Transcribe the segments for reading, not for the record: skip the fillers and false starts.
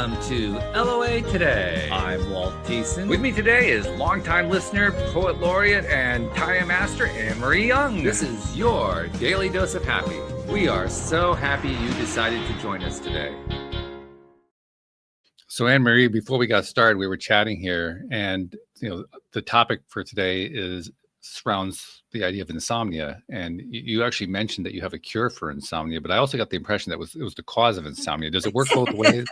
welcome to LOA Today. I'm Walt Thiessen. With me today is longtime listener, poet laureate, and Taya master Anne-Marie Young. This is your daily dose of happy. We are so happy you decided to join us today. So Anne-Marie, before we got started, we were chatting here, and the topic for today surrounds the idea of insomnia. And you actually mentioned that you have a cure for insomnia, but I also got the impression that it was the cause of insomnia. Does it work both ways?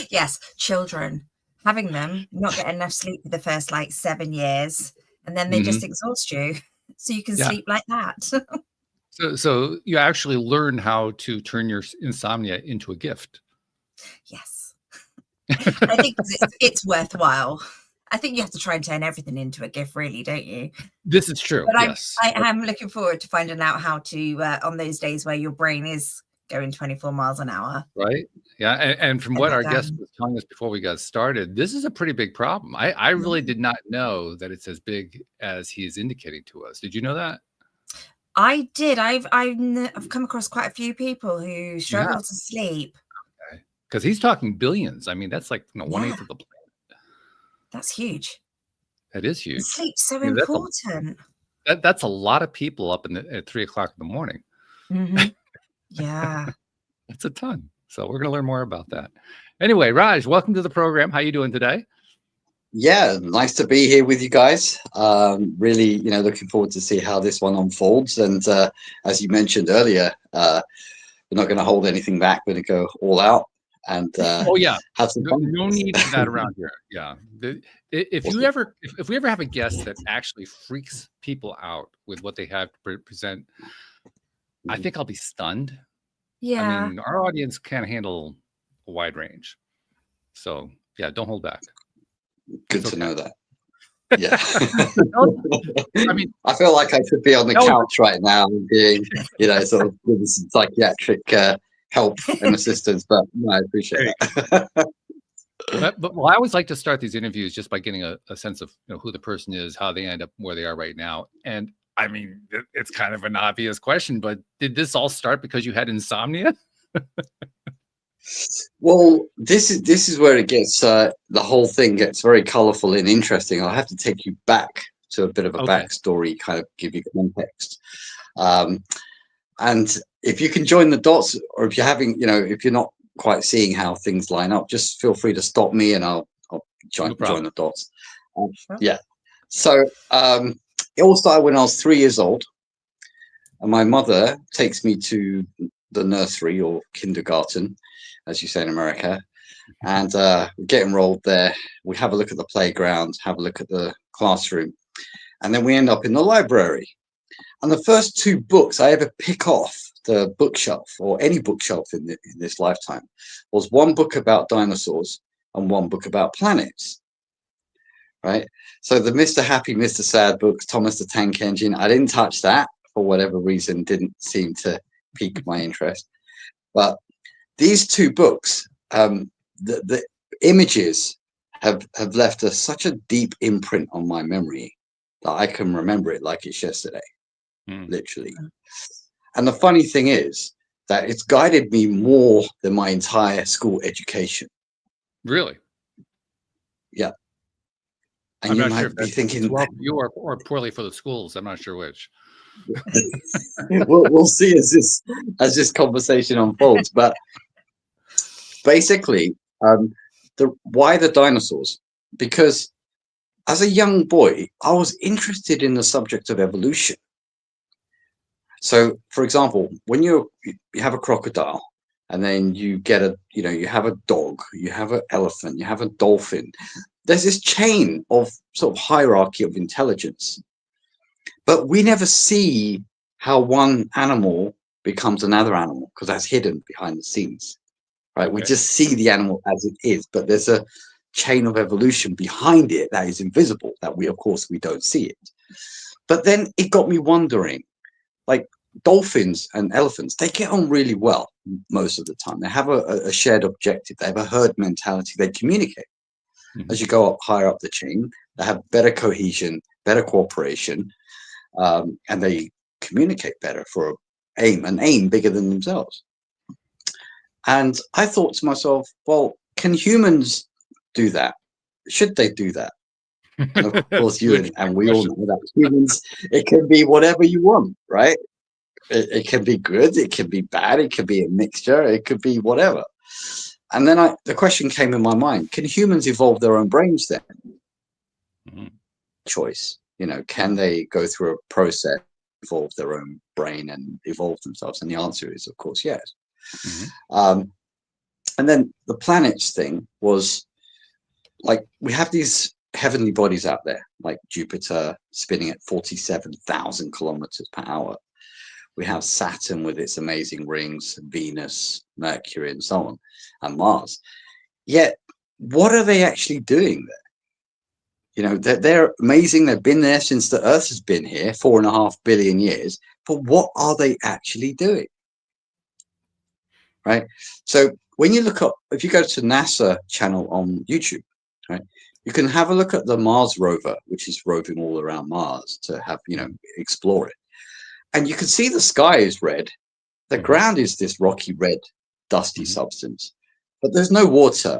Yes, children. Having them, not getting enough sleep for the first 7 years, and then they just exhaust you. So you can sleep like that. So you actually learn how to turn your insomnia into a gift. Yes. I think it's worthwhile. I think you have to try and turn everything into a gift, really, don't you? This is true. But yes. I am looking forward to finding out how to, on those days where your brain is going 24 miles an hour. Right. Yeah. And from what our guest was telling us before we got started, this is a pretty big problem. I really did not know that it's as big as he's indicating to us. Did you know that? I did. I've come across quite a few people who struggle to sleep. Okay. Because he's talking billions. I mean, that's like 1/8 of the planet. That's huge. That is huge. Sleep's so important. That's a lot of people up at 3 o'clock in the morning. Yeah. That's a ton. So we're going to learn more about that. Anyway, Raj, welcome to the program. How are you doing today? Yeah, nice to be here with you guys. Really, looking forward to see how this one unfolds. And as you mentioned earlier, we're not going to hold anything back. We're going to go all out. And have some fun. No need for that around here. Yeah. If we ever have a guest that actually freaks people out with what they have to present, I think I'll be stunned. Yeah. I mean, our audience can't handle a wide range. So yeah, don't hold back. Good to know that. Yeah. I mean, I feel like I should be on the couch right now being, sort of with some psychiatric help and assistance, but no, I appreciate that. but I always like to start these interviews just by getting a sense of who the person is, how they end up where they are right now. And I mean, it's kind of an obvious question, but did this all start because you had insomnia? Well, this is where it gets the whole thing gets very colorful and interesting. I'll have to take you back to a bit of a backstory, kind of give you context. And if you can join the dots, or if you're having, if you're not quite seeing how things line up, just feel free to stop me and I'll join the dots. Yeah. So it all started when I was 3 years old, and my mother takes me to the nursery or kindergarten, as you say in America, and we get enrolled there. We have a look at the playground, have a look at the classroom, and then we end up in the library. And the first 2 books I ever pick off the bookshelf, or any bookshelf in this lifetime, was one book about dinosaurs and one book about planets. Right? So the Mr. Happy, Mr. Sad books, Thomas the Tank Engine, I didn't touch that for whatever reason, didn't seem to pique my interest. But these 2 books, the images have left such a deep imprint on my memory that I can remember it like it's yesterday. Literally. And the funny thing is that it's guided me more than my entire school education. Really? Yeah. And I'm you not might sure if be thinking, well for you or poorly for the schools. I'm not sure which. we'll see as this conversation unfolds. But basically, why the dinosaurs? Because as a young boy, I was interested in the subject of evolution. So, for example, when you have a crocodile, and then you get you have a dog, you have an elephant, you have a dolphin. There's this chain of sort of hierarchy of intelligence, but we never see how one animal becomes another animal because that's hidden behind the scenes, right? Okay. We just see the animal as it is, but there's a chain of evolution behind it that is invisible, that we don't see it. But then it got me wondering, like dolphins and elephants, they get on really well most of the time. They have a shared objective. They have a herd mentality. They communicate. As you go up higher up the chain, they have better cohesion, better cooperation, and they communicate better for an aim bigger than themselves. And I thought to myself, well, can humans do that? Should they do that? And of course, you and we all know that humans, it can be whatever you want, right? It can be good, it can be bad, it can be a mixture, it could be whatever. And then the question came in my mind: can humans evolve their own brains then? Mm-hmm. Choice, can they go through a process, evolve their own brain and evolve themselves? And the answer is, of course, yes. Mm-hmm. And then the planets thing was like, we have these heavenly bodies out there, like Jupiter spinning at 47,000 kilometers per hour. We have Saturn with its amazing rings, Venus, Mercury, and so on, and Mars. Yet, what are they actually doing there? They're amazing. They've been there since the Earth has been here, 4.5 billion years. But what are they actually doing? Right? So when you look up, if you go to NASA channel on YouTube, right, you can have a look at the Mars rover, which is roving all around Mars to have, explore it. And you can see the sky is red. The ground is this rocky red, dusty substance. But there's no water,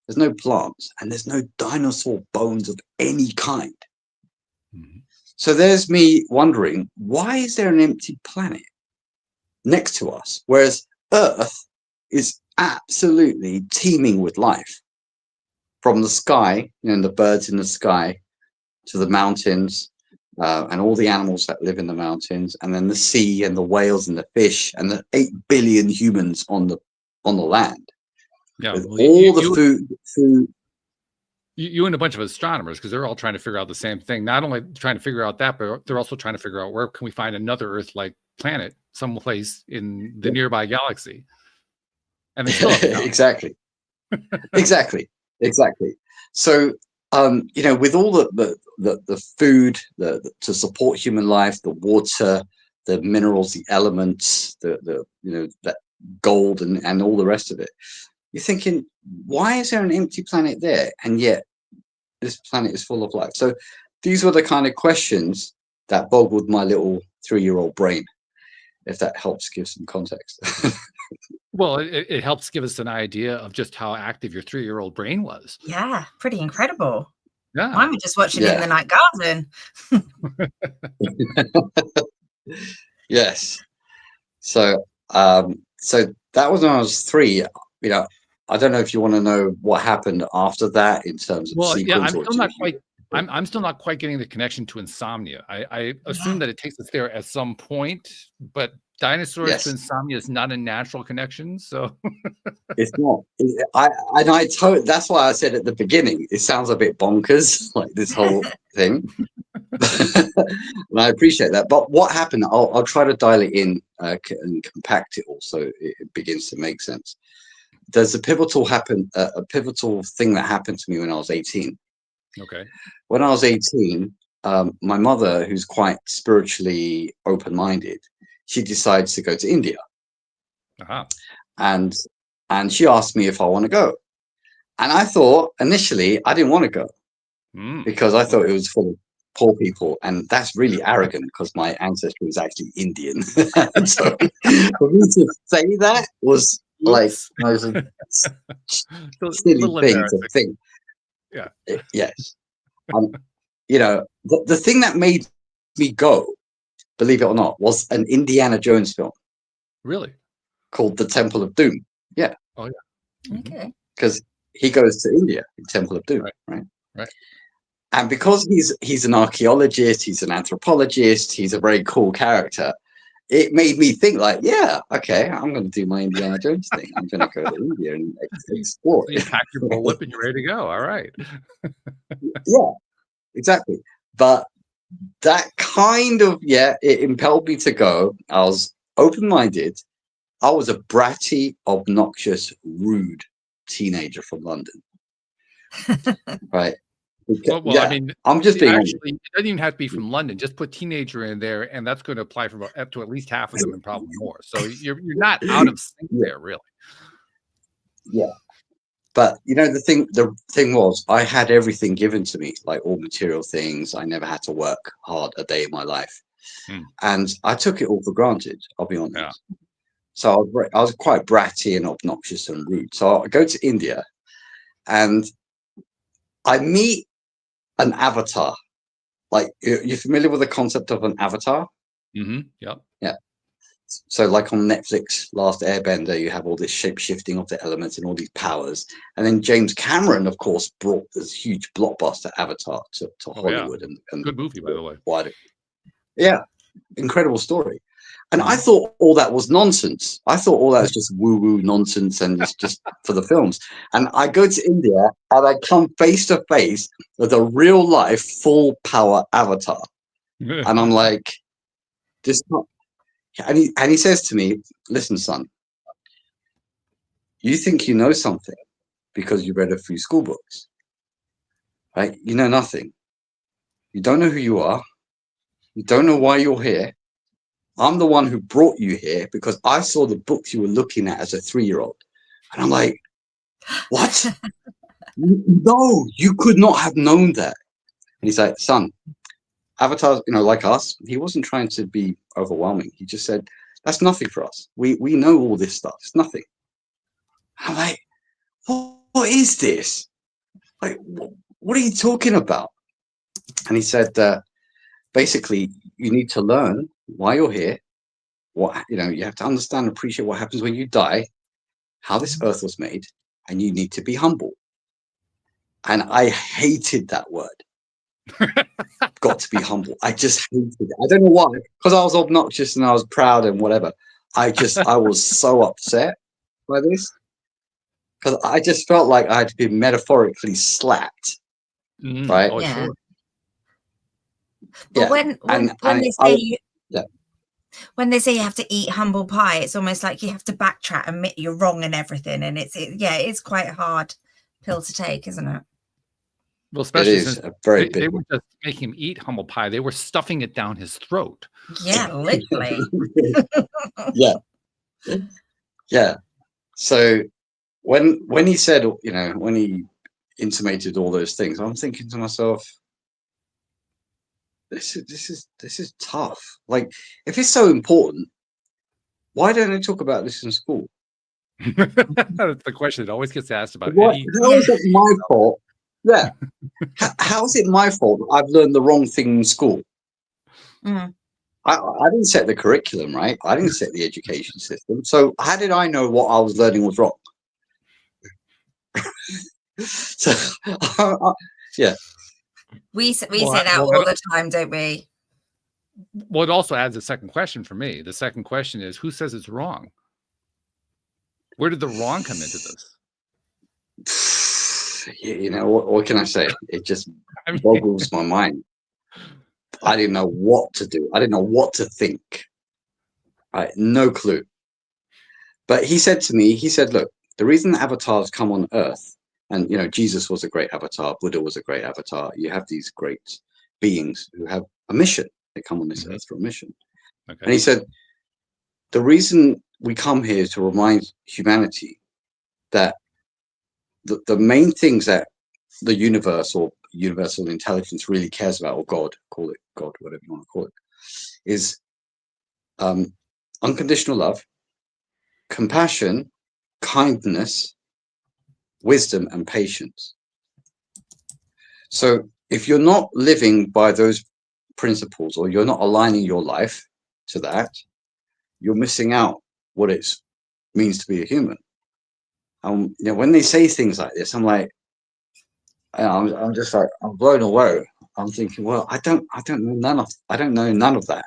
there's no plants, and there's no dinosaur bones of any kind. So there's me wondering, why is there an empty planet next to us, whereas Earth is absolutely teeming with life? From the sky, the birds in the sky, to the mountains, and all the animals that live in the mountains, and then the sea and the whales and the fish and the 8 billion humans on the land. Yeah, with all the food. You and a bunch of astronomers, because they're all trying to figure out the same thing. Not only trying to figure out that, but they're also trying to figure out where can we find another Earth-like planet someplace in the nearby galaxy. And they still exactly. Exactly. So, with all the food to support human life, the water, the minerals, the elements, that gold and all the rest of it, you're thinking, why is there an empty planet there? And yet this planet is full of life. So these were the kind of questions that boggled my little 3-year-old brain, if that helps give some context. Well, it helps give us an idea of just how active your 3-year-old brain was. Yeah, pretty incredible. Yeah. Mine were just watching In the Night Garden. Yes. So that was when I was 3. I don't know if you want to know what happened after that in terms of sequence. Yeah, I'm still not quite getting the connection to insomnia. I assume that it takes us there at some point, but dinosaurs to insomnia is not a natural connection. So it's not. That's why I said at the beginning, it sounds a bit bonkers, like this whole thing. And I appreciate that. But what happened? I'll try to dial it in and compact it all so it begins to make sense. There's a pivotal thing that happened to me when I was 18. Okay. When I was 18, my mother, who's quite spiritually open-minded, she decides to go to India. Uh-huh. And she asked me if I want to go. And I thought initially I didn't want to go because I thought it was full of poor people. And that's really arrogant because my ancestry is actually Indian. And so for me to say that was like was a silly thing to think. Yeah. Yes. The thing that made me go, believe it or not, was an Indiana Jones film. Really? Called The Temple of Doom. Yeah. Oh yeah. Okay. Because he goes to India, the Temple of Doom, right? And because he's an archaeologist, he's an anthropologist, he's a very cool character. It made me think like, yeah, okay, I'm going to do my Indiana Jones thing. I'm going to go to India and explore. So you pack your bullwhip and you're ready to go. All right. Yeah, exactly. But that kind of, it impelled me to go. I was open-minded. I was a bratty, obnoxious, rude teenager from London. Right. Well, I mean, I'm just being actually, it doesn't even have to be from London. Just put teenager in there, and that's going to apply for up to at least half of them, and probably more. So you're not out of sync there, really. Yeah, but the thing was, I had everything given to me, like all material things. I never had to work hard a day in my life, and I took it all for granted. I'll be honest. Yeah. So I was quite bratty and obnoxious and rude. So I go to India and I meet an avatar. Like, you're familiar with the concept of an avatar? Yep. Yeah. So like on Netflix, Last Airbender, you have all this shape shifting of the elements and all these powers. And then James Cameron, of course, brought this huge blockbuster Avatar to Hollywood. Yeah. And Good movie, by the way. Wider. Yeah. Incredible story. And I thought all that was nonsense. I thought all that was just woo-woo nonsense and it's just for the films. And I go to India and I come face to face with a real life full power avatar. And I'm like, this not. And he says to me, listen, son, you think you know something because you read a few school books, right? You know nothing. You don't know who you are. You don't know why you're here. I'm the one who brought you here because I saw the books you were looking at as a 3-year-old. And I'm like, what? No, you could not have known that. And he's like, son, Avatar's, like us, he wasn't trying to be overwhelming. He just said, that's nothing for us. We know all this stuff. It's nothing. I'm like, what is this? Like, what are you talking about? And he said, basically, you need to learn why you're here. What, you have to understand and appreciate what happens when you die, how this earth was made, and you need to be humble. And I hated that word. Got to be humble. I just hated it. I don't know why, because I was obnoxious and I was proud and whatever. I was so upset by this because I just felt like I had been metaphorically slapped. Right? Oh, Yeah. sure. But when they say you have to eat humble pie, it's almost like you have to backtrack, admit you're wrong and everything. And it's quite a hard pill to take, isn't it? Well, especially since they were just making him eat humble pie. They were stuffing it down his throat. Yeah, literally. Yeah. So when he said, when he intimated all those things, I'm thinking to myself, this is tough. Like, if it's so important, why don't they talk about this in school? That's the question that always gets asked about. How is it my fault? Yeah. How is it my fault that I've learned the wrong thing in school? Mm. I didn't set the curriculum, right? I didn't set the education system. So how did I know what I was learning was wrong? So, yeah. We say that all the time, don't we? Well, it also adds a second question for me. The second question is, who says it's wrong? Where did the wrong come into this? What can I say? It just boggles my mind. I didn't know what to do. I didn't know what to think. No clue. But he said to me, look, the reason the avatars come on Earth, and Jesus was a great avatar, Buddha was a great avatar. You have these great beings who have a mission. They come on this Earth for a mission. Okay. And he said, the reason we come here is to remind humanity that the main things that the universe or universal intelligence really cares about, or God, call it God, whatever you want to call it, is unconditional love, compassion, kindness, wisdom, and patience. So if you're not living by those principles, or you're not aligning your life to that, you're missing out what it means to be a human. When they say things like this, I'm like, I'm just like, I'm blown away. I'm thinking, well, I don't know none of that.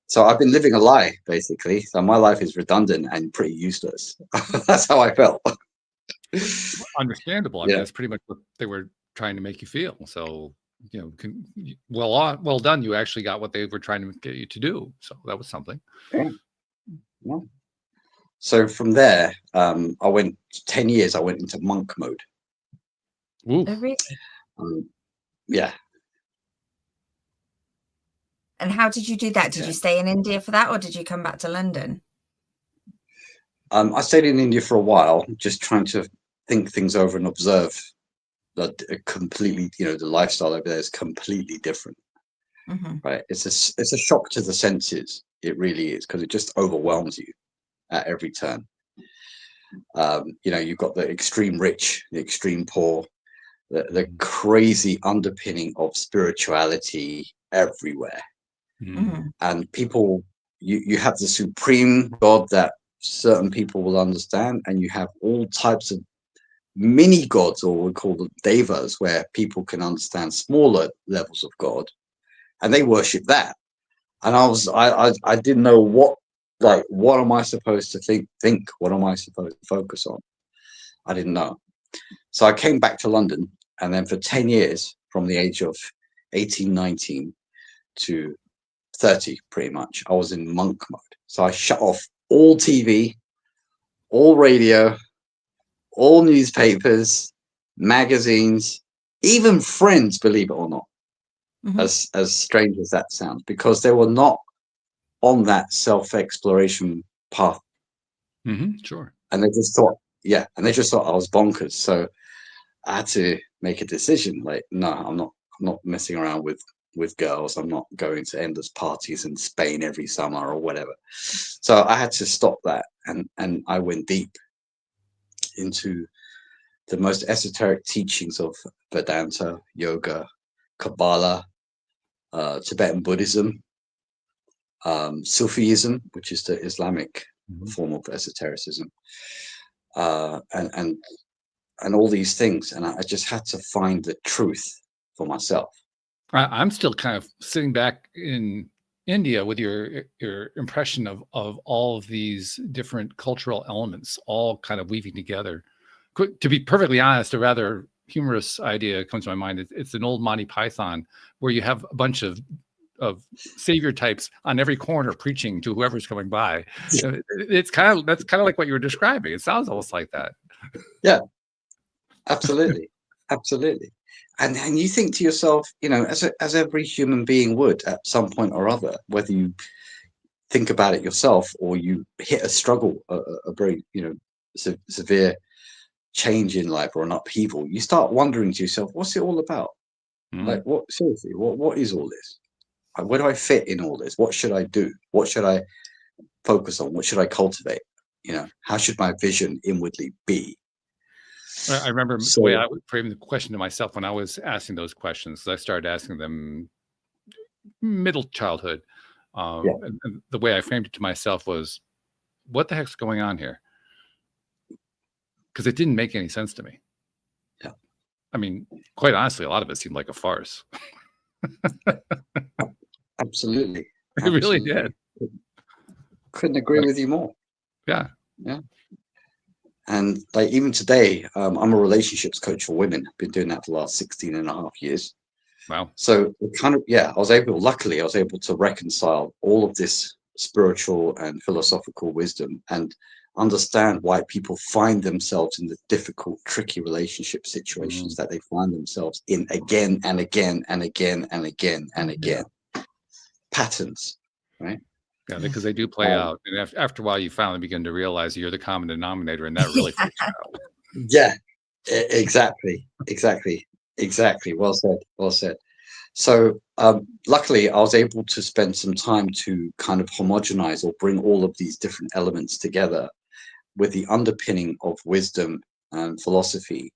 So I've been living a lie, basically. So my life is redundant and pretty useless. That's how I felt. Understandable. I mean, that's pretty much what they were trying to make you feel. So, well done. You actually got what they were trying to get you to do. So that was something. Yeah. So from there, I went 10 years. I went into monk mode. Ooh. Oh, really? Yeah. And how did you do that? Did you stay in India for that, or did you come back to London? I stayed in India for a while, just trying to think things over and observe that completely, the lifestyle over there is completely different. right? It's a shock to the senses. It really is, because it just overwhelms you at every turn. You've got the extreme rich, the extreme poor, the crazy underpinning of spirituality everywhere. And people, you have the supreme God that certain people will understand, and you have all types of mini gods, or we call them devas, where people can understand smaller levels of God, and they worship that. And I didn't know what am I supposed to think? What am I supposed to focus on? I didn't know. So I came back to London, and then for 10 years, from the age of 18, 19 to 30, pretty much, I was in monk mode. So I shut off all TV, all radio, all newspapers, magazines, even friends, believe it or not, as strange as that sounds, because they were not on that self-exploration path. Sure. And they just thought, I was bonkers. So I had to make a decision. Like, no, I'm not messing around with girls. I'm not going to endless parties in Spain every summer or whatever. So I had to stop that, and I went deep into the most esoteric teachings of Vedanta, yoga, Kabbalah, Tibetan Buddhism, Sufism, which is the Islamic form of esotericism, and all these things. And I just had to find the truth for myself. I'm still kind of sitting back in India with your impression of all of these different cultural elements all kind of weaving together. To be perfectly honest, a rather humorous idea comes to my mind. It's an old Monty Python where you have a bunch of savior types on every corner preaching to whoever's coming by. That's kind of like what you were describing. It sounds almost like that. Yeah, absolutely. Absolutely. And you think to yourself, as every human being would at some point or other, whether you think about it yourself or you hit a struggle, a very, severe change in life or an upheaval, you start wondering to yourself, what's it all about? Like, seriously, what is all this? Where do I fit in all this? What should I do? What should I focus on? What should I cultivate? How should my vision inwardly be? I remember the way I would frame the question to myself when I was asking those questions. I started asking them middle childhood. And the way I framed it to myself was, what the heck's going on here? Because it didn't make any sense to me. Yeah. I mean, quite honestly, a lot of it seemed like a farce. Absolutely. It really did. Couldn't agree with you more. Yeah. Yeah. And like even today, I'm a relationships coach for women. I've been doing that for the last 16 and a half years. Wow. So luckily I was able to reconcile all of this spiritual and philosophical wisdom and understand why people find themselves in the difficult, tricky relationship situations that they find themselves in again and again and again and again and again. Patterns, right? Yeah, because they do play out. And after a while, you finally begin to realize you're the common denominator, and that really freaks you out. Yeah, exactly. Well said. So luckily, I was able to spend some time to kind of homogenize or bring all of these different elements together with the underpinning of wisdom and philosophy,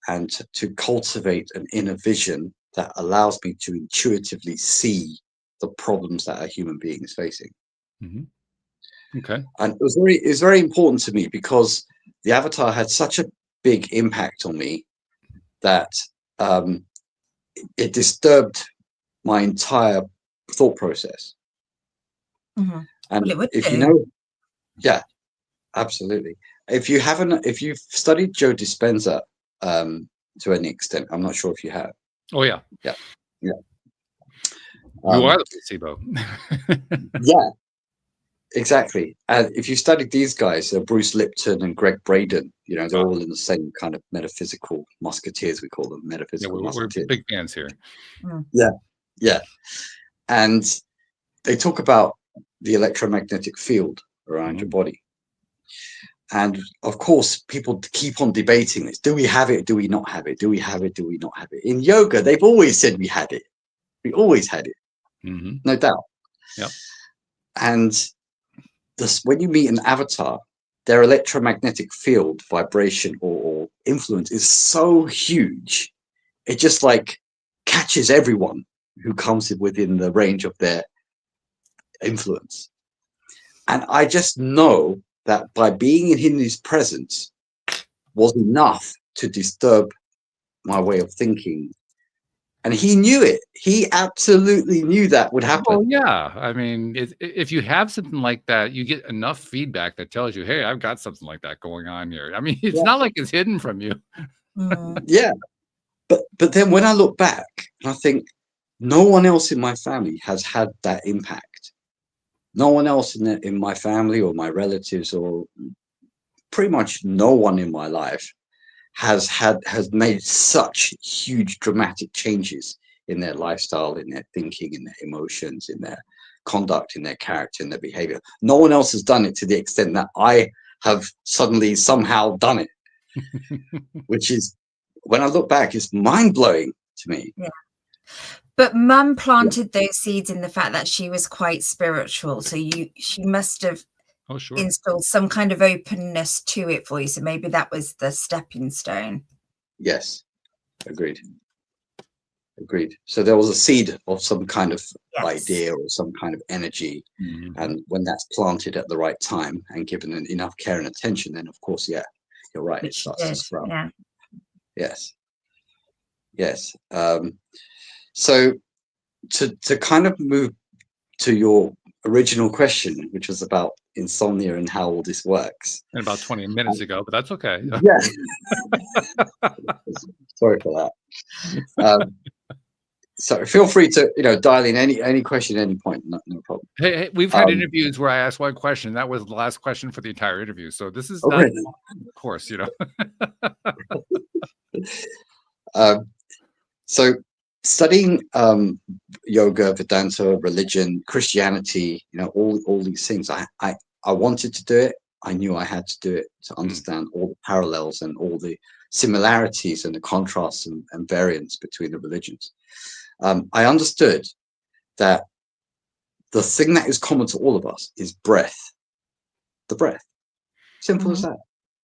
and to cultivate an inner vision that allows me to intuitively see the problems that a human being is facing. Okay. And it was very important to me because the avatar had such a big impact on me that it disturbed my entire thought process. And well, if you know, yeah, absolutely. If you've studied Joe Dispenza to any extent, I'm not sure if you have. Oh yeah. You are the placebo. Yeah, exactly. And if you studied these guys, Bruce Lipton and Greg Braden, they're all in the same kind of metaphysical musketeers, we call them metaphysical musketeers. We're big fans here. Yeah. And they talk about the electromagnetic field around your body. And of course, people keep on debating this. Do we have it? Do we not have it? Do we have it? Do we not have it? In yoga, they've always said we had it. We always had it. no doubt. Yep. And when you meet an avatar, their electromagnetic field, vibration, or influence is so huge, it just like catches everyone who comes within the range of their influence. And I just know that by being in his presence was enough to disturb my way of thinking. And he knew it. He absolutely knew that would happen. Well, yeah. I mean, if you have something like that, you get enough feedback that tells you, hey, I've got something like that going on here. I mean, it's not like it's hidden from you. Yeah. But then when I look back, and I think no one else in my family has had that impact. No one else in my family or my relatives, or pretty much no one in my life has made such huge dramatic changes in their lifestyle, in their thinking, in their emotions, in their conduct, in their character, in their behavior. No one else has done it to the extent that I have suddenly somehow done it, which is, when I look back, is mind-blowing to me. Yeah. But Mum planted those seeds in the fact that she was quite spiritual. So she must have instilled some kind of openness to it for you. So maybe that was the stepping stone. Yes. Agreed. So there was a seed of some kind of idea or some kind of energy. And when that's planted at the right time and given enough care and attention, then of course, you're right. It starts to sprout. Yeah. Yes. So to kind of move to your original question, which was about insomnia and how all this works. And about 20 minutes ago, but that's okay. Yeah. Sorry for that. So feel free to dial in any question at any point. No problem. Hey, we've had interviews where I asked one question. That was the last question for the entire interview. So this is not, of course, So studying yoga, Vedanta, religion, Christianity, all these things, I wanted to do it. I knew I had to do it to understand all the parallels and all the similarities and the contrasts and variants between the religions. I understood that the thing that is common to all of us is breath. The breath. Simple as that.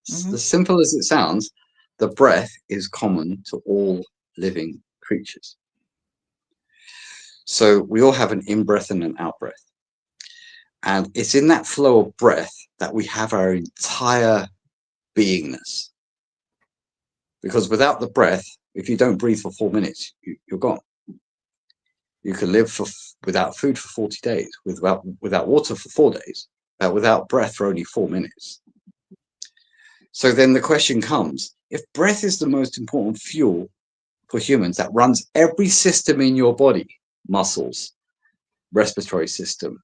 As simple as it sounds, the breath is common to all living creatures. So we all have an in-breath and an out-breath. And it's in that flow of breath that we have our entire beingness. Because without the breath, if you don't breathe for 4 minutes, you're gone. You can live without food for 40 days, without water for 4 days, but without breath for only 4 minutes. So then the question comes, if breath is the most important fuel for humans that runs every system in your body, muscles, respiratory system,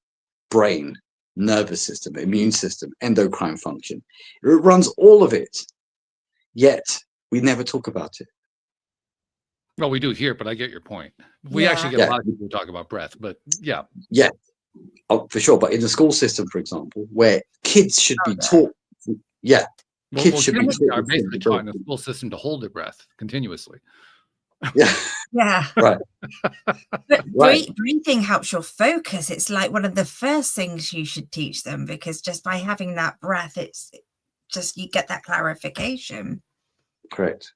brain, nervous system, immune system, endocrine function, it runs all of it, yet we never talk about it. Well, we do here, but I get your point. We actually get a lot of people who talk about breath, but yeah. For sure. But in the school system, for example, where kids should be taught, kids should be are basically taught in the school system to hold their breath continuously. Right. But breathing helps your focus. It's like one of the first things you should teach them, because just by having that breath, it's just, you get that clarification. Correct.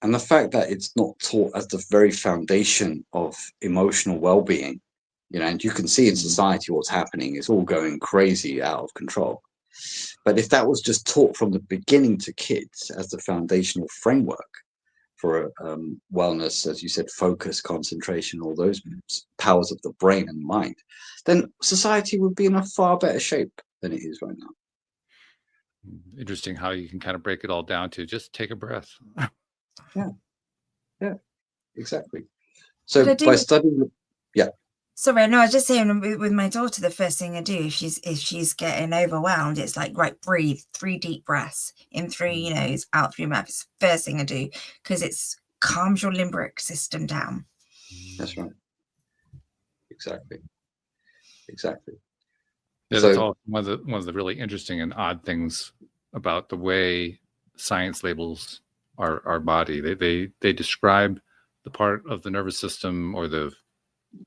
And the fact that it's not taught as the very foundation of emotional well-being, and you can see in society what's happening. It's all going crazy, out of control. But if that was just taught from the beginning to kids as the foundational framework for wellness, as you said, focus, concentration, all those powers of the brain and mind, then society would be in a far better shape than it is right now. Interesting how you can kind of break it all down to just take a breath. Yeah, exactly. So by studying, Sorry, no, I was just saying with my daughter, the first thing I do if she's getting overwhelmed, it's like, right, breathe 3 deep breaths in through your nose, out through your mouth. It's the first thing I do, because it calms your limbic system down. That's right. Exactly. Yeah, that's all one of the really interesting and odd things about the way science labels our body. They describe the part of the nervous system or the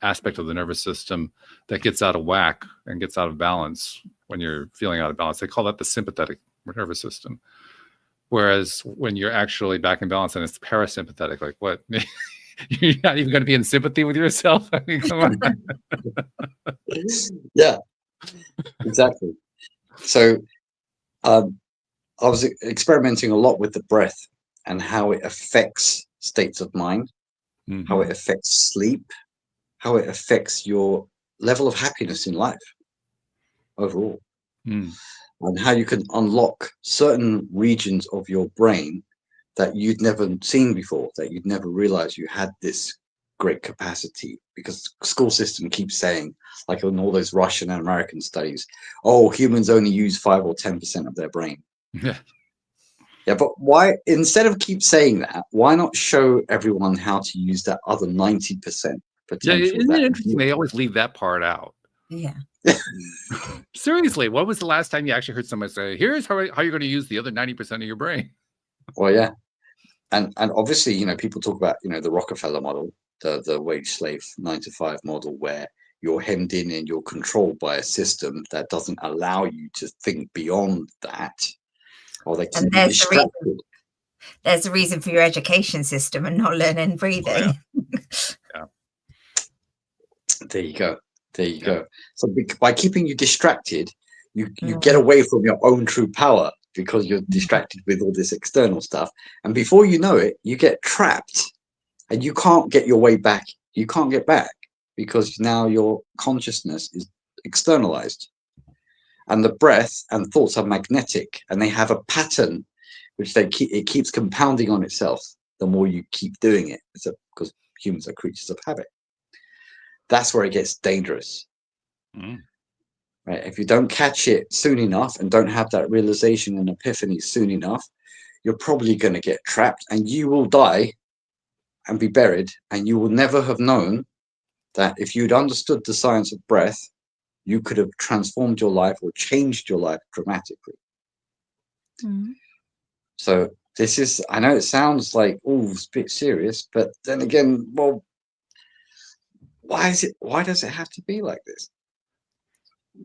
aspect of the nervous system that gets out of whack and gets out of balance when you're feeling out of balance. They call that the sympathetic nervous system. Whereas when you're actually back in balance and it's parasympathetic, like what? You're not even going to be in sympathy with yourself? I mean, come on. Yeah, exactly. So I was experimenting a lot with the breath and how it affects states of mind, how it affects sleep, how it affects your level of happiness in life overall, and how you can unlock certain regions of your brain that you'd never seen before, that you'd never realized you had this great capacity, because the school system keeps saying, like in all those Russian and American studies, oh, humans only use 5 or 10% of their brain. Yeah, but why, instead of keep saying that, why not show everyone how to use that other 90% potential? Yeah, isn't it interesting? They always leave that part out. Yeah. Seriously, when was the last time you actually heard somebody say, here's how you're going to use the other 90% of your brain? Well, yeah. And obviously, you know, people talk about, you know, the Rockefeller model, the wage slave 9-to-5 model, where you're hemmed in and you're controlled by a system that doesn't allow you to think beyond that, or they keep you distracted. There's a reason for your education system and not learning breathing. Oh, yeah. There you go. There you go. So by keeping you distracted, you get away from your own true power, because you're distracted with all this external stuff. And before you know it, you get trapped and you can't get your way back. You can't get back because now your consciousness is externalized. And the breath and thoughts are magnetic, and they have a pattern which it keeps compounding on itself the more you keep doing it. Because humans are creatures of habit. That's where it gets dangerous. Right? If you don't catch it soon enough and don't have that realization and epiphany soon enough, you're probably going to get trapped and you will die and be buried. And you will never have known that if you'd understood the science of breath, you could have transformed your life or changed your life dramatically. So this is, I know it sounds like, oh, it's a bit serious, but then again, well, why does it have to be like this?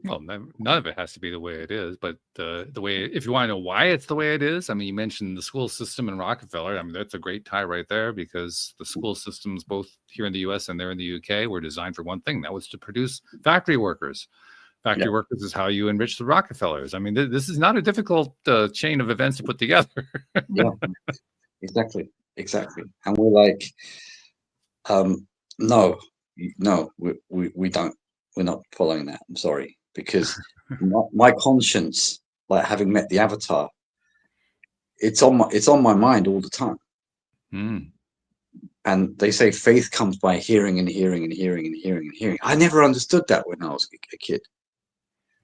Well, none of it has to be the way it is, but the way, if you want to know why it's the way it is, I mean, you mentioned the school system in Rockefeller. I mean, that's a great tie right there, because the school systems, both here in the US and there in the UK, were designed for one thing. That was to produce factory workers. Factory workers is how you enrich the Rockefellers. I mean, this is not a difficult chain of events to put together. Yeah, exactly. And we're like, no, we don't. We're not following that. I'm sorry, because my conscience, like having met the avatar, it's on my mind all the time. And they say faith comes by hearing and hearing and hearing and hearing and hearing. I never understood that when I was a kid.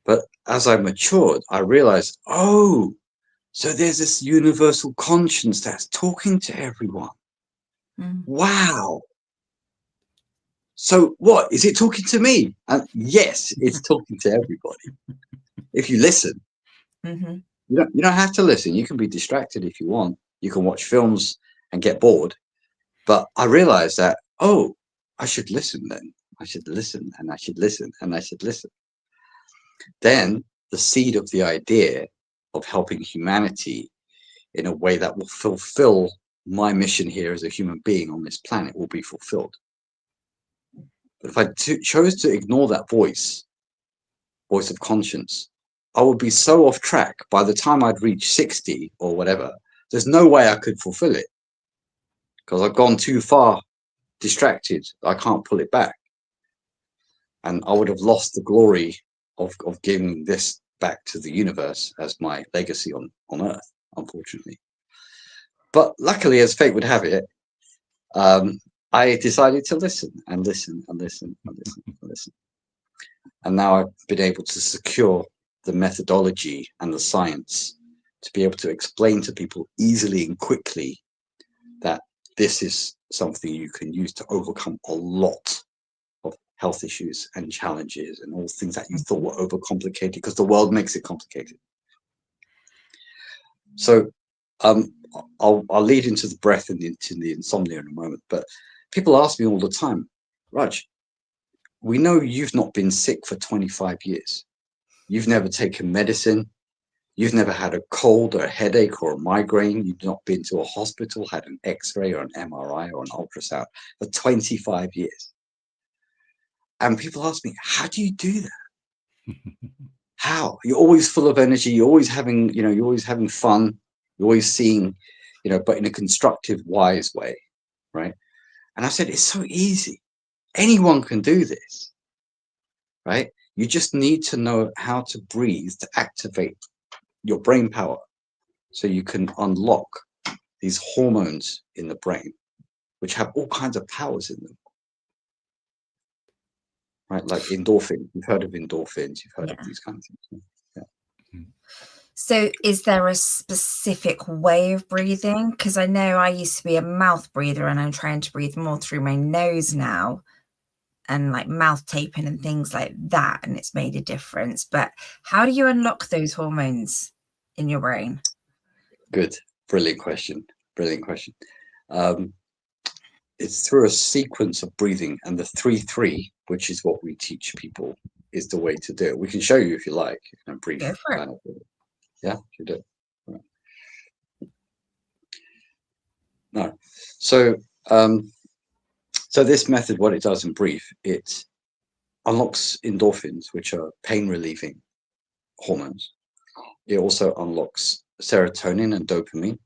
But as I matured, I realized, oh, so there's this universal conscience that's talking to everyone. Wow. So what? Is it talking to me? And yes, it's talking to everybody. If you listen, you don't have to listen. You can be distracted if you want. You can watch films and get bored. But I realized that, oh, I should listen then. I should listen, and I should listen, and I should listen. Then the seed of the idea of helping humanity in a way that will fulfill my mission here as a human being on this planet will be fulfilled. But if I chose to ignore that voice of conscience, I would be so off track by the time I'd reach 60 or whatever. There's no way I could fulfill it, because I've gone too far distracted. I can't pull it back. And I would have lost the glory of giving this back to the universe as my legacy on Earth, unfortunately. But luckily, as fate would have it, I decided to listen and listen and listen and listen and listen. And now I've been able to secure the methodology and the science to be able to explain to people easily and quickly that this is something you can use to overcome a lot of health issues and challenges and all things that you thought were overcomplicated, because the world makes it complicated. So I'll lead into the breath and into the insomnia in a moment, but people ask me all the time, Raj, we know you've not been sick for 25 years. You've never taken medicine. You've never had a cold or a headache or a migraine. You've not been to a hospital, had an X-ray or an MRI or an ultrasound for 25 years. And people ask me, how do you do that? How? You're always full of energy. You're always having, you're always having fun. You're always seeing, but in a constructive, wise way, right? And I said, it's so easy. Anyone can do this, right? You just need to know how to breathe to activate your brain power so you can unlock these hormones in the brain, which have all kinds of powers in them. Right, like endorphin. You've heard of endorphins. You've heard of these kinds of things. Yeah. So is there a specific way of breathing? Because I know I used to be a mouth breather and I'm trying to breathe more through my nose now, and like mouth taping and things like that. And it's made a difference. But how do you unlock those hormones in your brain? Good. Brilliant question. Brilliant question. It's through a sequence of breathing, and the 3-3, which is what we teach people, is the way to do it. We can show you if you like. A brief kind of, yeah, you do. Right. No. So, so this method, what it does in brief, it unlocks endorphins, which are pain-relieving hormones. It also unlocks serotonin and dopamine,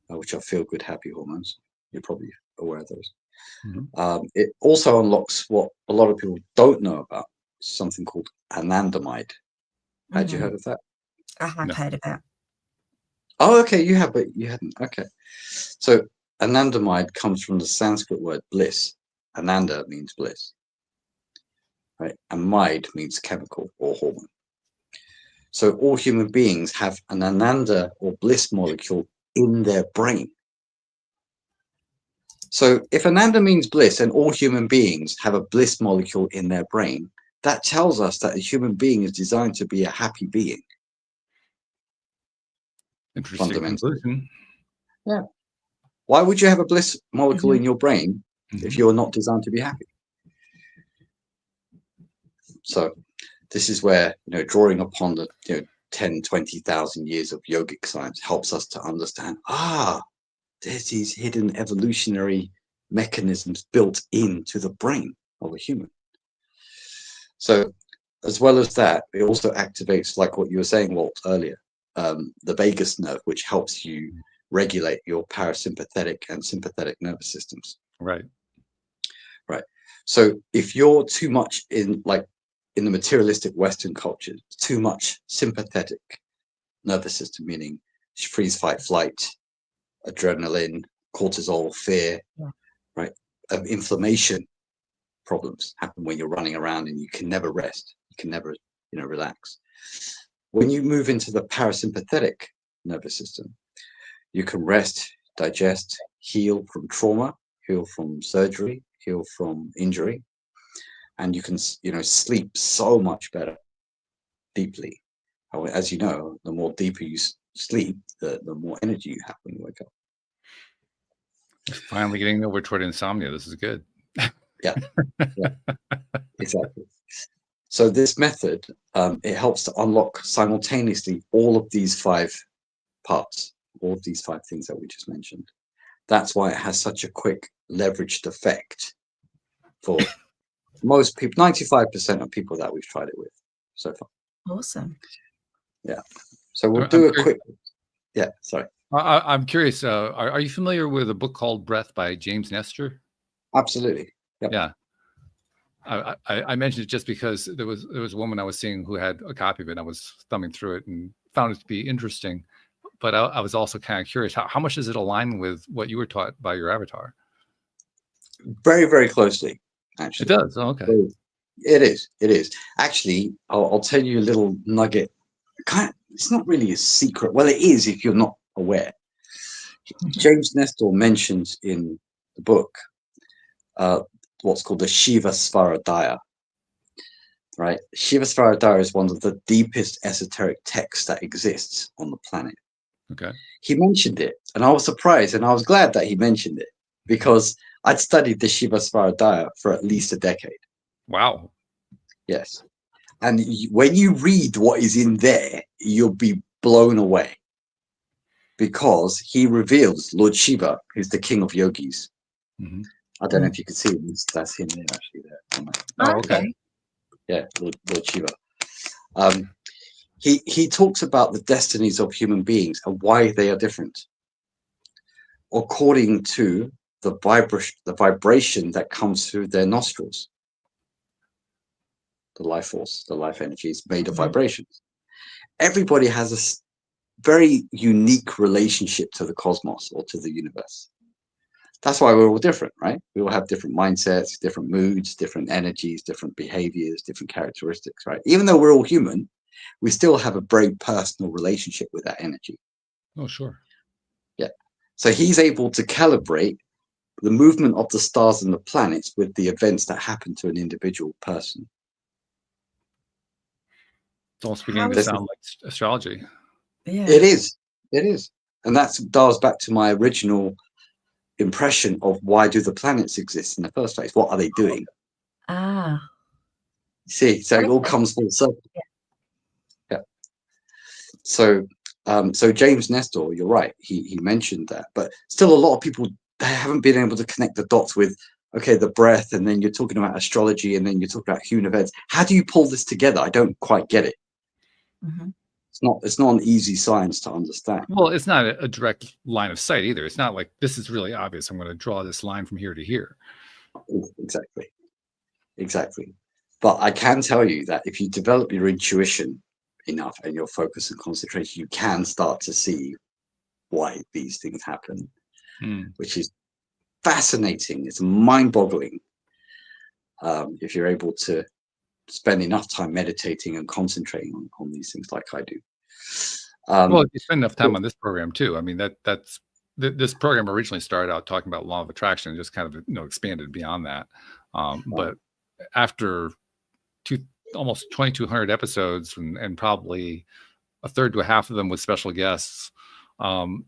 which are feel-good, happy hormones. You're probably aware of those. Mm-hmm. It also unlocks what a lot of people don't know about, something called anandamide. Had you heard of that? I have heard of it. Oh, okay, you have, but you hadn't. Okay. So anandamide comes from the Sanskrit word bliss. Ananda means bliss, right? And mide means chemical or hormone. So all human beings have an ananda or bliss molecule in their brain. So if ananda means bliss and all human beings have a bliss molecule in their brain, that tells us that a human being is designed to be a happy being. Interesting conclusion. Yeah. Why would you have a bliss molecule in your brain if you're not designed to be happy? So this is where, drawing upon the 10, 20,000 years of yogic science helps us to understand, there's these hidden evolutionary mechanisms built into the brain of a human. So as well as that, it also activates, like what you were saying, Walt, earlier, the vagus nerve, which helps you regulate your parasympathetic and sympathetic nervous systems. Right. Right. So if you're too much in the materialistic Western culture, too much sympathetic nervous system, meaning freeze, fight, flight, adrenaline, cortisol, fear, right? Inflammation problems happen when you're running around and you can never rest. You can never, relax. When you move into the parasympathetic nervous system, you can rest, digest, heal from trauma, heal from surgery, heal from injury, and you can, sleep so much better, deeply. As you know, the more deeper you sleep, the more energy you have when you wake up. Finally getting over toward insomnia. This is good. Yeah, exactly. So this method, it helps to unlock simultaneously all of these 5 parts, all of these 5 things that we just mentioned. That's why it has such a quick leveraged effect for most people, 95% of people that we've tried it with so far. Awesome. Yeah. So we'll do a quick. Yeah, sorry. I'm curious. Are you familiar with a book called Breath by James Nestor? Absolutely. Yep. Yeah. I mentioned it just because there was a woman I was seeing who had a copy of it, and I was thumbing through it and found it to be interesting. But I was also kind of curious, how much does it align with what you were taught by your avatar? Very, very closely, actually. It does? Oh, okay. It is. Actually, I'll tell you a little nugget. It's not really a secret. Well, it is if you're not aware. James Nestor mentions in the book what's called the Shiva Svaradaya. Right? Shiva Svaradaya is one of the deepest esoteric texts that exists on the planet. Okay. He mentioned it, and I was surprised, and I was glad that he mentioned it, because I'd studied the Shiva Svaradaya for at least a decade. Wow. Yes. And when you read what is in there, you'll be blown away, because he reveals Lord Shiva, who's the king of yogis. Mm-hmm. I don't know if you can see him. That's him there, actually. There. Oh, okay. Yeah, Lord Shiva. He talks about the destinies of human beings and why they are different, according to the vibration that comes through their nostrils. The life force, the life energy is made of vibrations. Everybody has a very unique relationship to the cosmos or to the universe. That's why we're all different, right? We all have different mindsets, different moods, different energies, different behaviors, different characteristics, right? Even though we're all human, we still have a very personal relationship with that energy. Oh, sure. Yeah. So he's able to calibrate the movement of the stars and the planets with the events that happen to an individual person. It's almost beginning to sound like astrology. Yeah. It is. It is. And that dials back to my original impression of why do the planets exist in the first place? What are they doing? Ah. See, so it all comes full circle. Yeah. So James Nestor, you're right. He mentioned that, but still a lot of people, they haven't been able to connect the dots with, okay, the breath, and then you're talking about astrology, and then you're talking about human events. How do you pull this together? I don't quite get it. Mm-hmm. It's not an easy science to understand. Well, it's not a direct line of sight either. It's not like this is really obvious. I'm going to draw this line from here to here. Exactly. But I can tell you that if you develop your intuition enough and your focus and concentration, you can start to see why these things happen, which is fascinating. It's mind-boggling if you're able to spend enough time meditating and concentrating on these things like I do. Well, if you spend enough time on this program too. I mean, this program originally started out talking about law of attraction, and just kind of expanded beyond that. But after almost 2,200 episodes, and probably a third to a half of them with special guests,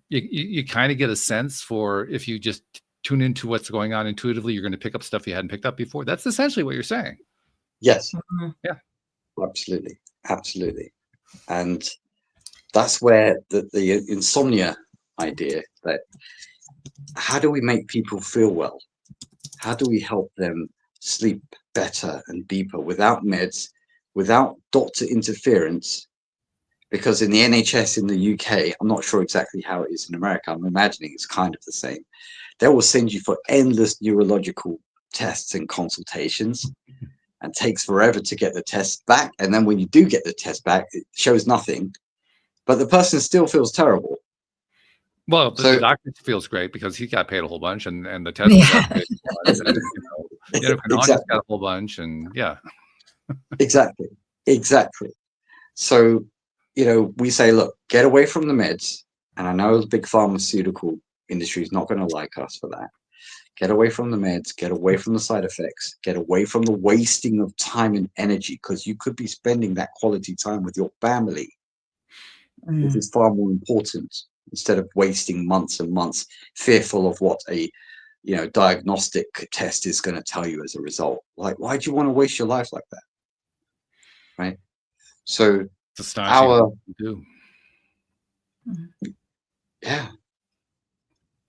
you kind of get a sense for, if you just tune into what's going on intuitively, you're going to pick up stuff you hadn't picked up before. That's essentially what you're saying. Yes. Mm-hmm. Yeah. Absolutely. And that's where the insomnia idea, that how do we make people feel well? How do we help them sleep better and deeper without meds, without doctor interference? Because in the NHS in the UK, I'm not sure exactly how it is in America. I'm imagining it's kind of the same. They will send you for endless neurological tests and consultations, and takes forever to get the test back. And then when you do get the test back, it shows nothing, but the person still feels terrible. Well, the doctor feels great because he got paid a whole bunch, and the test got paid a bunch, and, Exactly. got a whole bunch, and yeah. Exactly. So, we say, look, get away from the meds. And I know the big pharmaceutical industry is not going to like us for that. Get away from the meds, get away from the side effects, get away from the wasting of time and energy, because you could be spending that quality time with your family, which is far more important, instead of wasting months and months fearful of what a diagnostic test is going to tell you as a result. Like, why do you want to waste your life like that? Right? So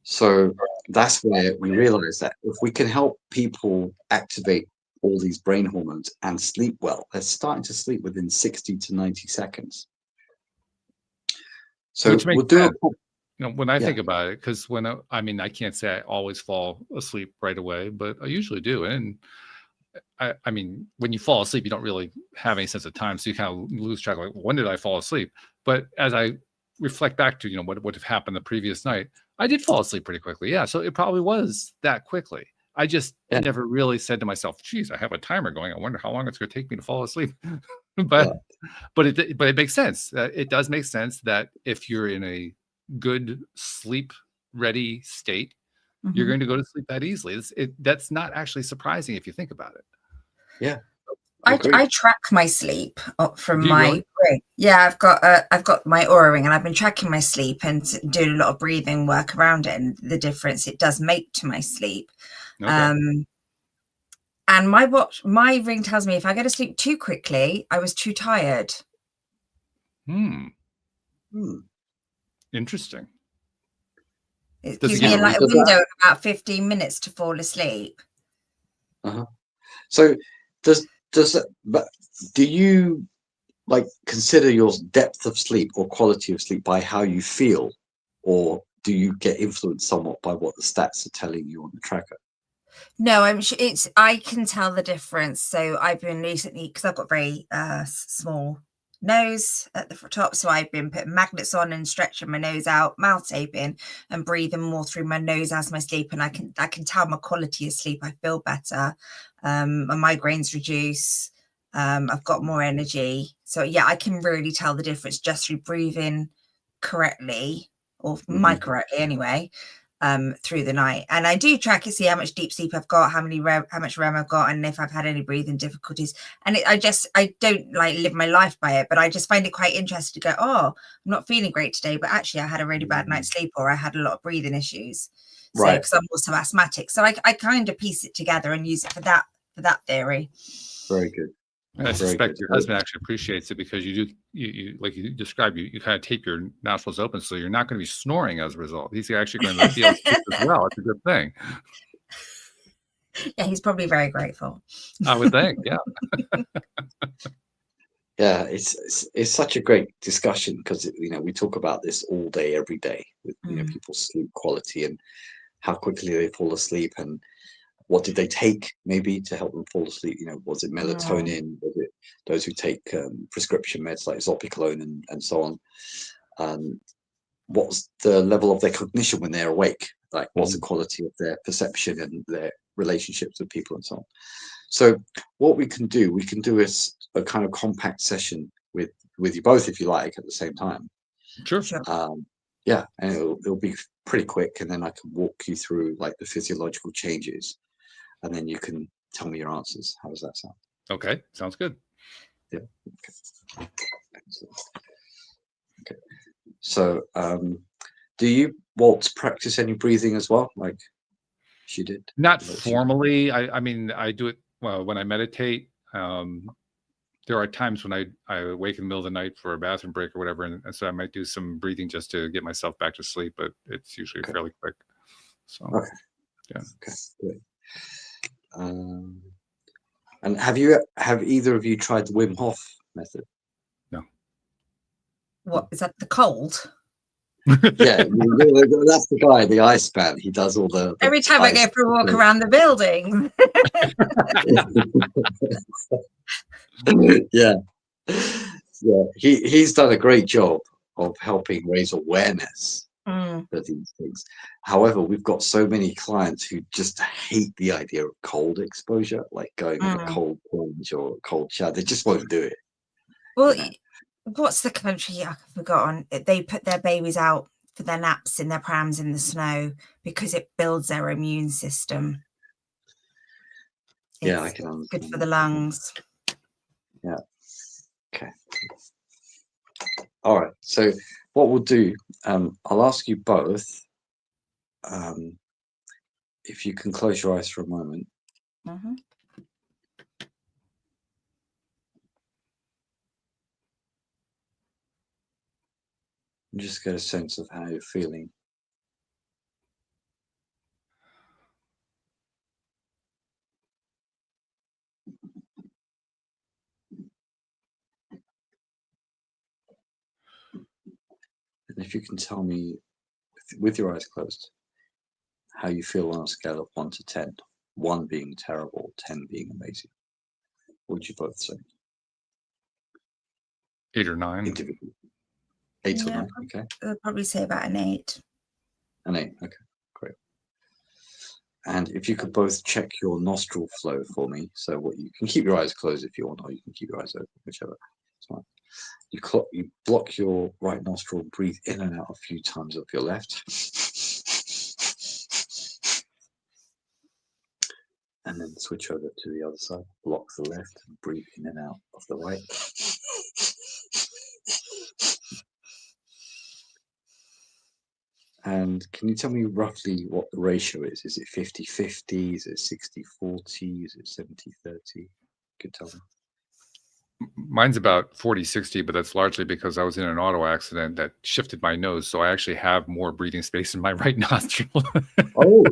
So that's where we realize that if we can help people activate all these brain hormones and sleep well, they're starting to sleep within 60 to 90 seconds. So we'll do it. When I think about it, because I can't say I always fall asleep right away, but I usually do. And I mean, when you fall asleep, you don't really have any sense of time. So you kind of lose track of, like, when did I fall asleep? But as I reflect back to, what would have happened the previous night, I did fall asleep pretty quickly. Yeah. So it probably was that quickly. I just never really said to myself, geez, I have a timer going. I wonder how long it's going to take me to fall asleep. But it makes sense. It does make sense that if you're in a good sleep ready state, you're going to go to sleep that easily. That's not actually surprising if you think about it. Yeah. I track my sleep from my ring. Yeah, I've got my Aura ring, and I've been tracking my sleep and doing a lot of breathing work around it, and the difference it does make to my sleep. Okay. And my ring tells me if I go to sleep too quickly, I was too tired. Interesting. It gives me like a window of about 15 minutes to fall asleep. So do you like consider your depth of sleep or quality of sleep by how you feel, or do you get influenced somewhat by what the stats are telling you on the tracker? No, I can tell the difference. So I've been recently, because I've got very small nose at the top, so I've been putting magnets on and stretching my nose out, mouth taping, and breathing more through my nose as my sleep, and I can tell my quality of sleep. I feel better. My migraines reduce. I've got more energy. So yeah, I can really tell the difference just through breathing correctly, or correctly anyway, through the night. And I do track and see how much deep sleep I've got, how much REM I've got, and if I've had any breathing difficulties. And I don't like live my life by it, but I just find it quite interesting to go, oh, I'm not feeling great today, but actually I had a really bad night's sleep, or I had a lot of breathing issues. So because I'm also asthmatic, so I kind of piece it together and use it for that theory. Very good. And I suspect your husband actually appreciates it, because you like you described, you kind of tape your nostrils open, so you're not going to be snoring as a result. He's actually going to feel sleep as well. It's a good thing. Yeah, he's probably very grateful. I would think, yeah. Yeah, it's such a great discussion, because we talk about this all day, every day, with people's sleep quality and how quickly they fall asleep, and what did they take maybe to help them fall asleep? Was it melatonin? Was it those who take prescription meds like Zopiclone and so on? What's the level of their cognition when they're awake? Like, what's the quality of their perception and their relationships with people and so on? So what we can do is a kind of compact session with you both, if you like, at the same time. Sure. Yeah, and it'll be pretty quick, and then I can walk you through like the physiological changes, and then you can tell me your answers. How does that sound? Okay, sounds good. Yeah. Okay. Okay. So, do you, Walt, practice any breathing as well, like she did? Not formally. I mean, I do it when I meditate. There are times when I wake in the middle of the night for a bathroom break or whatever, and so I might do some breathing just to get myself back to sleep, but it's usually fairly quick. So, yeah. Okay, good. And have either of you tried the Wim Hof method? No. What is that? The cold? Yeah, that's the guy, the Iceman. He does all the every time I go for a walk around the building. Yeah. He's done a great job of helping raise awareness for these things. However, we've got so many clients who just hate the idea of cold exposure, like going in a cold plunge or a cold shower. They just won't do it. Well, what's the country I've forgotten? They put their babies out for their naps in their prams in the snow because it builds their immune system. I can understand. Good for the lungs. Yeah. Okay. All right. So what we'll do, I'll ask you both if you can close your eyes for a moment. And just get a sense of how you're feeling. And if you can tell me, with your eyes closed, how you feel on a scale of 1 to 10, 1 being terrible, 10 being amazing, what would you both say? 8 or 9. Individually. 8 or 9, okay. I'll probably say about an 8. An 8, okay, great. And if you could both check your nostril flow for me, so what you can keep your eyes closed if you want, or you can keep your eyes open, whichever. It's fine. You block your right nostril, breathe in and out a few times of your left. And then switch over to the other side, block the left, and breathe in and out of the right. And can you tell me roughly what the ratio is? Is it 50-50? Is it 60-40? Is it 70-30? You could tell me. Mine's about 40-60, but that's largely because I was in an auto accident that shifted my nose. So I actually have more breathing space in my right nostril. Oh,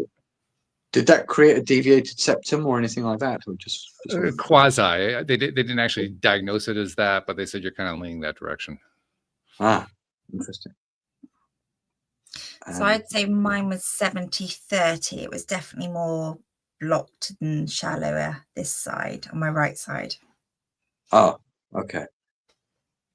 did that create a deviated septum or anything like that? Or just quasi? They didn't actually diagnose it as that, but they said you're kind of leaning that direction. Ah, interesting. So I'd say mine was 70-30. It was definitely more blocked and shallower this side, on my right side. Oh, okay.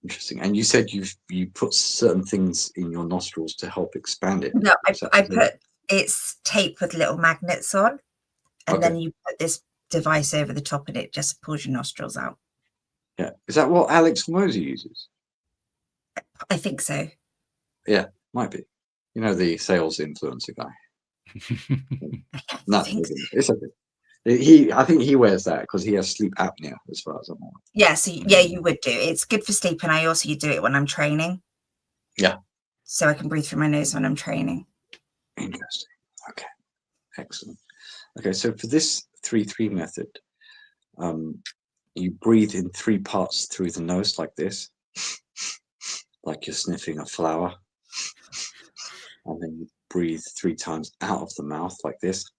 Interesting. And you said you put certain things in your nostrils to help expand it. No, I put it's taped with little magnets on, and then you put this device over the top and it just pulls your nostrils out. Yeah. Is that what Alex Formosa uses? I think so. Yeah, might be. You know, the sales influencer guy. No, it's okay. I think he wears that because he has sleep apnea, as far as I'm aware. Yeah, so yeah, you would do. It's good for sleep, and I also do it when I'm training. Yeah. So I can breathe through my nose when I'm training. Interesting. Okay. Excellent. Okay, so for this 3-3 method, you breathe in 3 parts through the nose like this, like you're sniffing a flower. And then you breathe 3 times out of the mouth like this.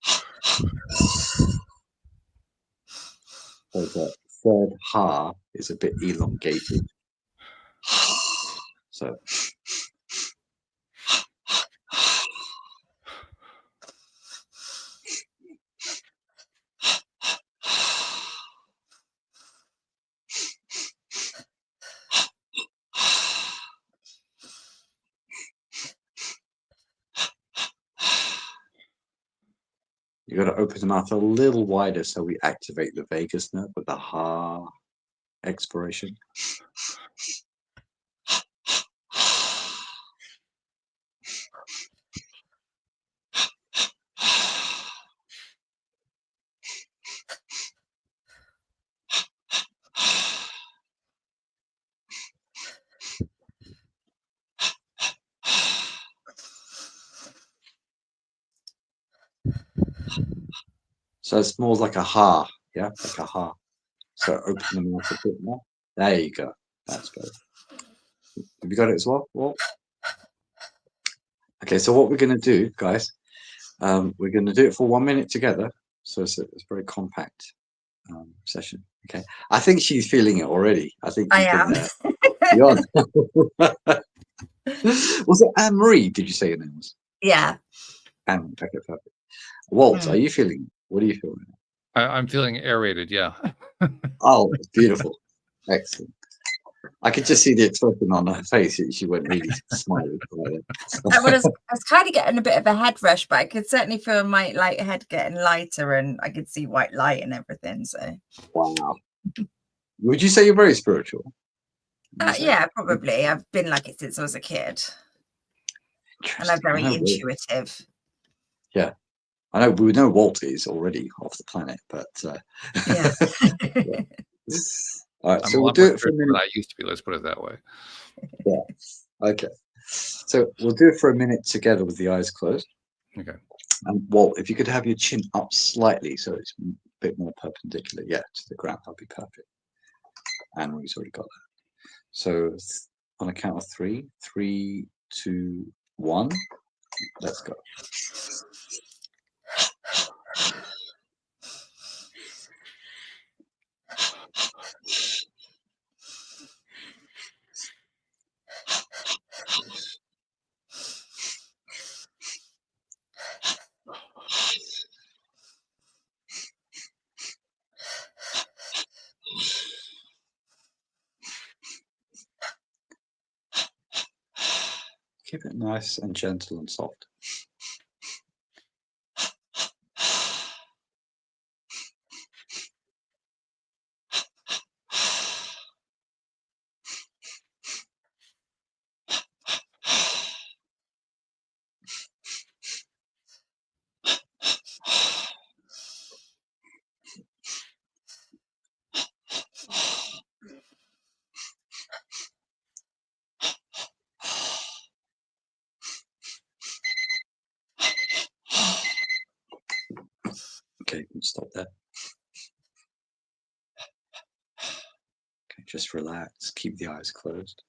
So the third ha is a bit elongated. So you got to open the mouth a little wider so we activate the vagus nerve with the ha expiration. So it's more like a ha, yeah, like a ha. So open the mouth a bit more. There you go. That's good. Have you got it as well? Okay, so what we're going to do, guys, we're going to do it for 1 minute together. So it's a very compact session. Okay, I think she's feeling it already. I think I am. Was it Anne Marie? Did you say your name was? Yeah. Anne. Okay, perfect. Walt, are you feeling it? What are you feeling? I'm feeling aerated. Yeah. Oh, beautiful. Excellent. I could just see the expression on her face. She went really smiling. I was kind of getting a bit of a head rush, but I could certainly feel my head getting lighter, and I could see white light and everything. So, wow. Would you say you're very spiritual? Yeah, probably. I've been like it since I was a kid, and I'm very intuitive. Yeah, I know. We know Walt is already off the planet, but yeah. Yeah. All right, I'm so a we'll lot do more it for a spiritual minute. than I used to be. Let's put it that way. Yeah. Okay. So we'll do it for a minute together with the eyes closed. Okay. And Walt, if you could have your chin up slightly so it's a bit more perpendicular, to the ground, that'll be perfect. And we've already got that. So on a count of 3, 3, 2, 1, let's go. Keep it nice and gentle and soft. Okay, you can stop there. Okay, just relax. Keep the eyes closed.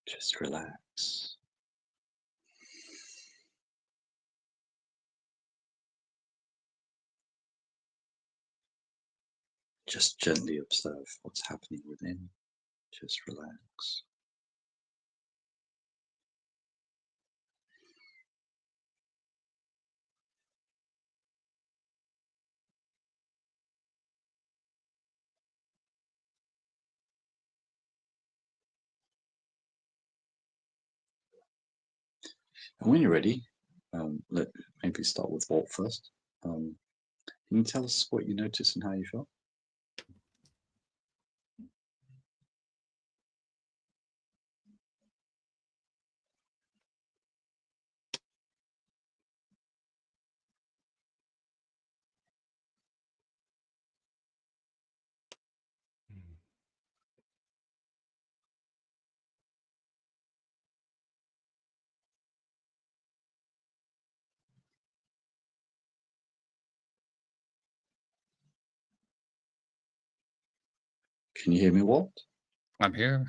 Just relax. Just gently observe what's happening within. Just relax. And when you're ready, maybe start with Walt first. Can you tell us what you noticed and how you felt? Can you hear me, Walt? I'm here.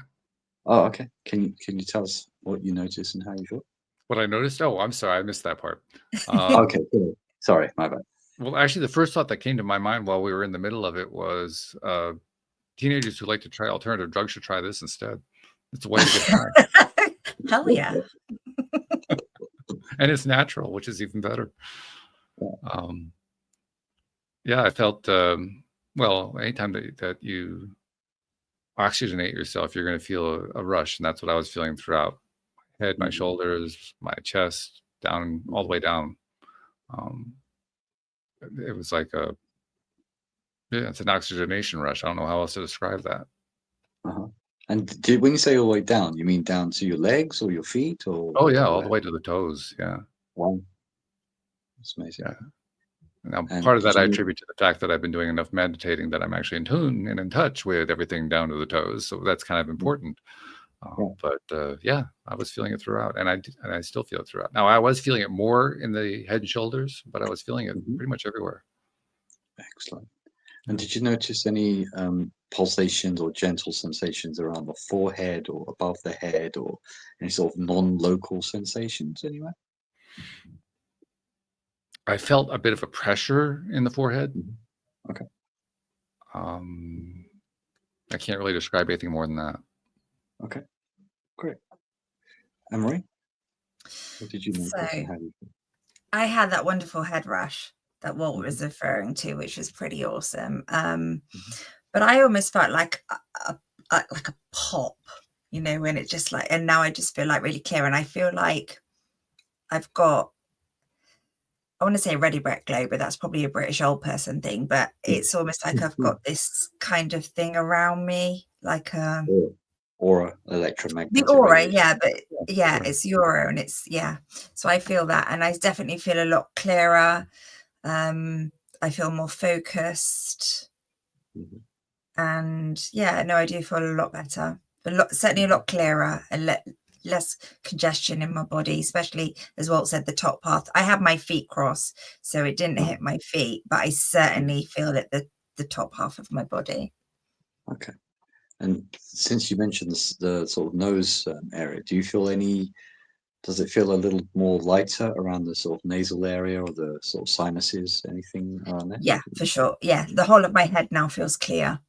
Oh, okay. Can you tell us what you noticed and how you felt? What I noticed? Oh, I'm sorry, I missed that part. Okay, good. Sorry, my bad. Well, actually, the first thought that came to my mind while we were in the middle of it was teenagers who like to try alternative drugs should try this instead. It's a way to get high. Hell yeah. And it's natural, which is even better. Yeah, I felt, well, anytime that you oxygenate yourself, you're going to feel a rush. And that's what I was feeling throughout my head, my shoulders, my chest, down, all the way down. It was like it's an oxygenation rush. I don't know how else to describe that. And when you say all the way down, you mean down to your legs or your feet, or? Oh yeah, all the way to the toes. Yeah. Wow, that's amazing. Yeah. Now, part of that I attribute to the fact that I've been doing enough meditating that I'm actually in tune and in touch with everything down to the toes. So that's kind of important. But yeah, I was feeling it throughout, and I still feel it throughout. Now, I was feeling it more in the head and shoulders, but I was feeling it pretty much everywhere. Excellent. And did you notice any pulsations or gentle sensations around the forehead or above the head, or any sort of non-local sensations anywhere? I felt a bit of a pressure in the forehead. Okay. I can't really describe anything more than that. Okay, great. Anne-Marie, what did you notice? So I had that wonderful head rush that Walt was referring to, which was pretty awesome. But I almost felt like a pop, you know, when it just like, and now I just feel like really clear, and I feel like I've got, I want to say ready Brett glow, but that's probably a British old person thing, but it's almost like I've got this kind of thing around me, like aura, electromagnetic. The aura, yeah, but yeah, it's the aura, and it's, yeah. So I feel that, and I definitely feel a lot clearer. I feel more focused. And yeah, no, I do feel a lot better, certainly a lot clearer, and less congestion in my body, especially, as Walt said, the top path. I have my feet crossed, so it didn't hit my feet, but I certainly feel it the top half of my body. Okay. And since you mentioned the sort of nose area, do you feel does it feel a little more lighter around the sort of nasal area or the sort of sinuses, anything around there? Yeah, for sure. Yeah, the whole of my head now feels clear.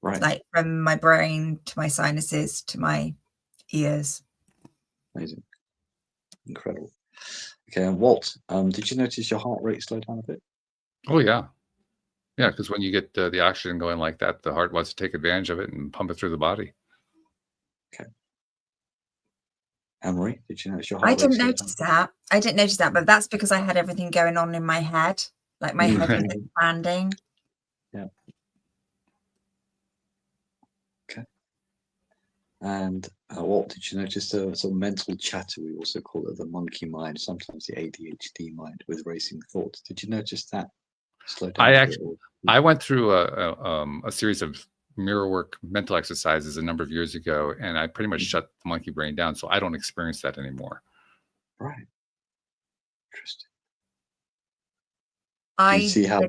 Right. Like from my brain to my sinuses to my ears. Amazing. Incredible. Okay, and Walt, did you notice your heart rate slow down a bit? Oh yeah. Yeah, because when you get the oxygen going like that, the heart wants to take advantage of it and pump it through the body. Okay. Anne-Marie, did you notice your heart I rate didn't slow notice down? that. I didn't notice that, but that's because I had everything going on in my head. Like my head was expanding. Yeah. Okay. And Walt, did you notice the sort of mental chatter? We also call it the monkey mind, sometimes the ADHD mind with racing thoughts. Did you notice that slow down? I went through a series of mirror work mental exercises a number of years ago, and I pretty much shut the monkey brain down, so I don't experience that anymore. Right. Interesting. Do you see how?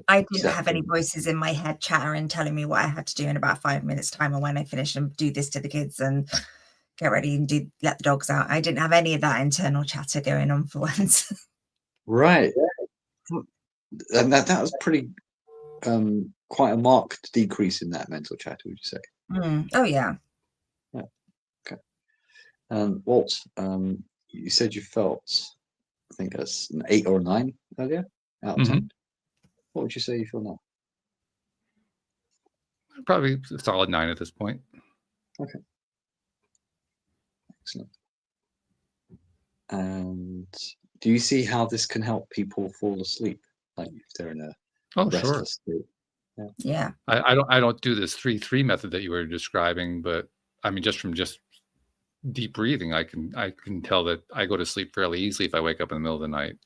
I didn't have any voices in my head chattering, telling me what I had to do in about 5 minutes time, and when I finish and do this to the kids and get ready and let the dogs out. I didn't have any of that internal chatter going on for once. Right. And that was pretty quite a marked decrease in that mental chatter, would you say? Oh yeah. Okay. Walt, you said you felt, I think that's an 8 or a 9 earlier out of 10. What would you say you feel now? Probably a solid 9 at this point. Okay. Excellent. And do you see how this can help people fall asleep, like if they're in a restless state? Yeah. I don't do this 3-3 method that you were describing, but I mean, just from deep breathing, I can tell that I go to sleep fairly easily if I wake up in the middle of the night.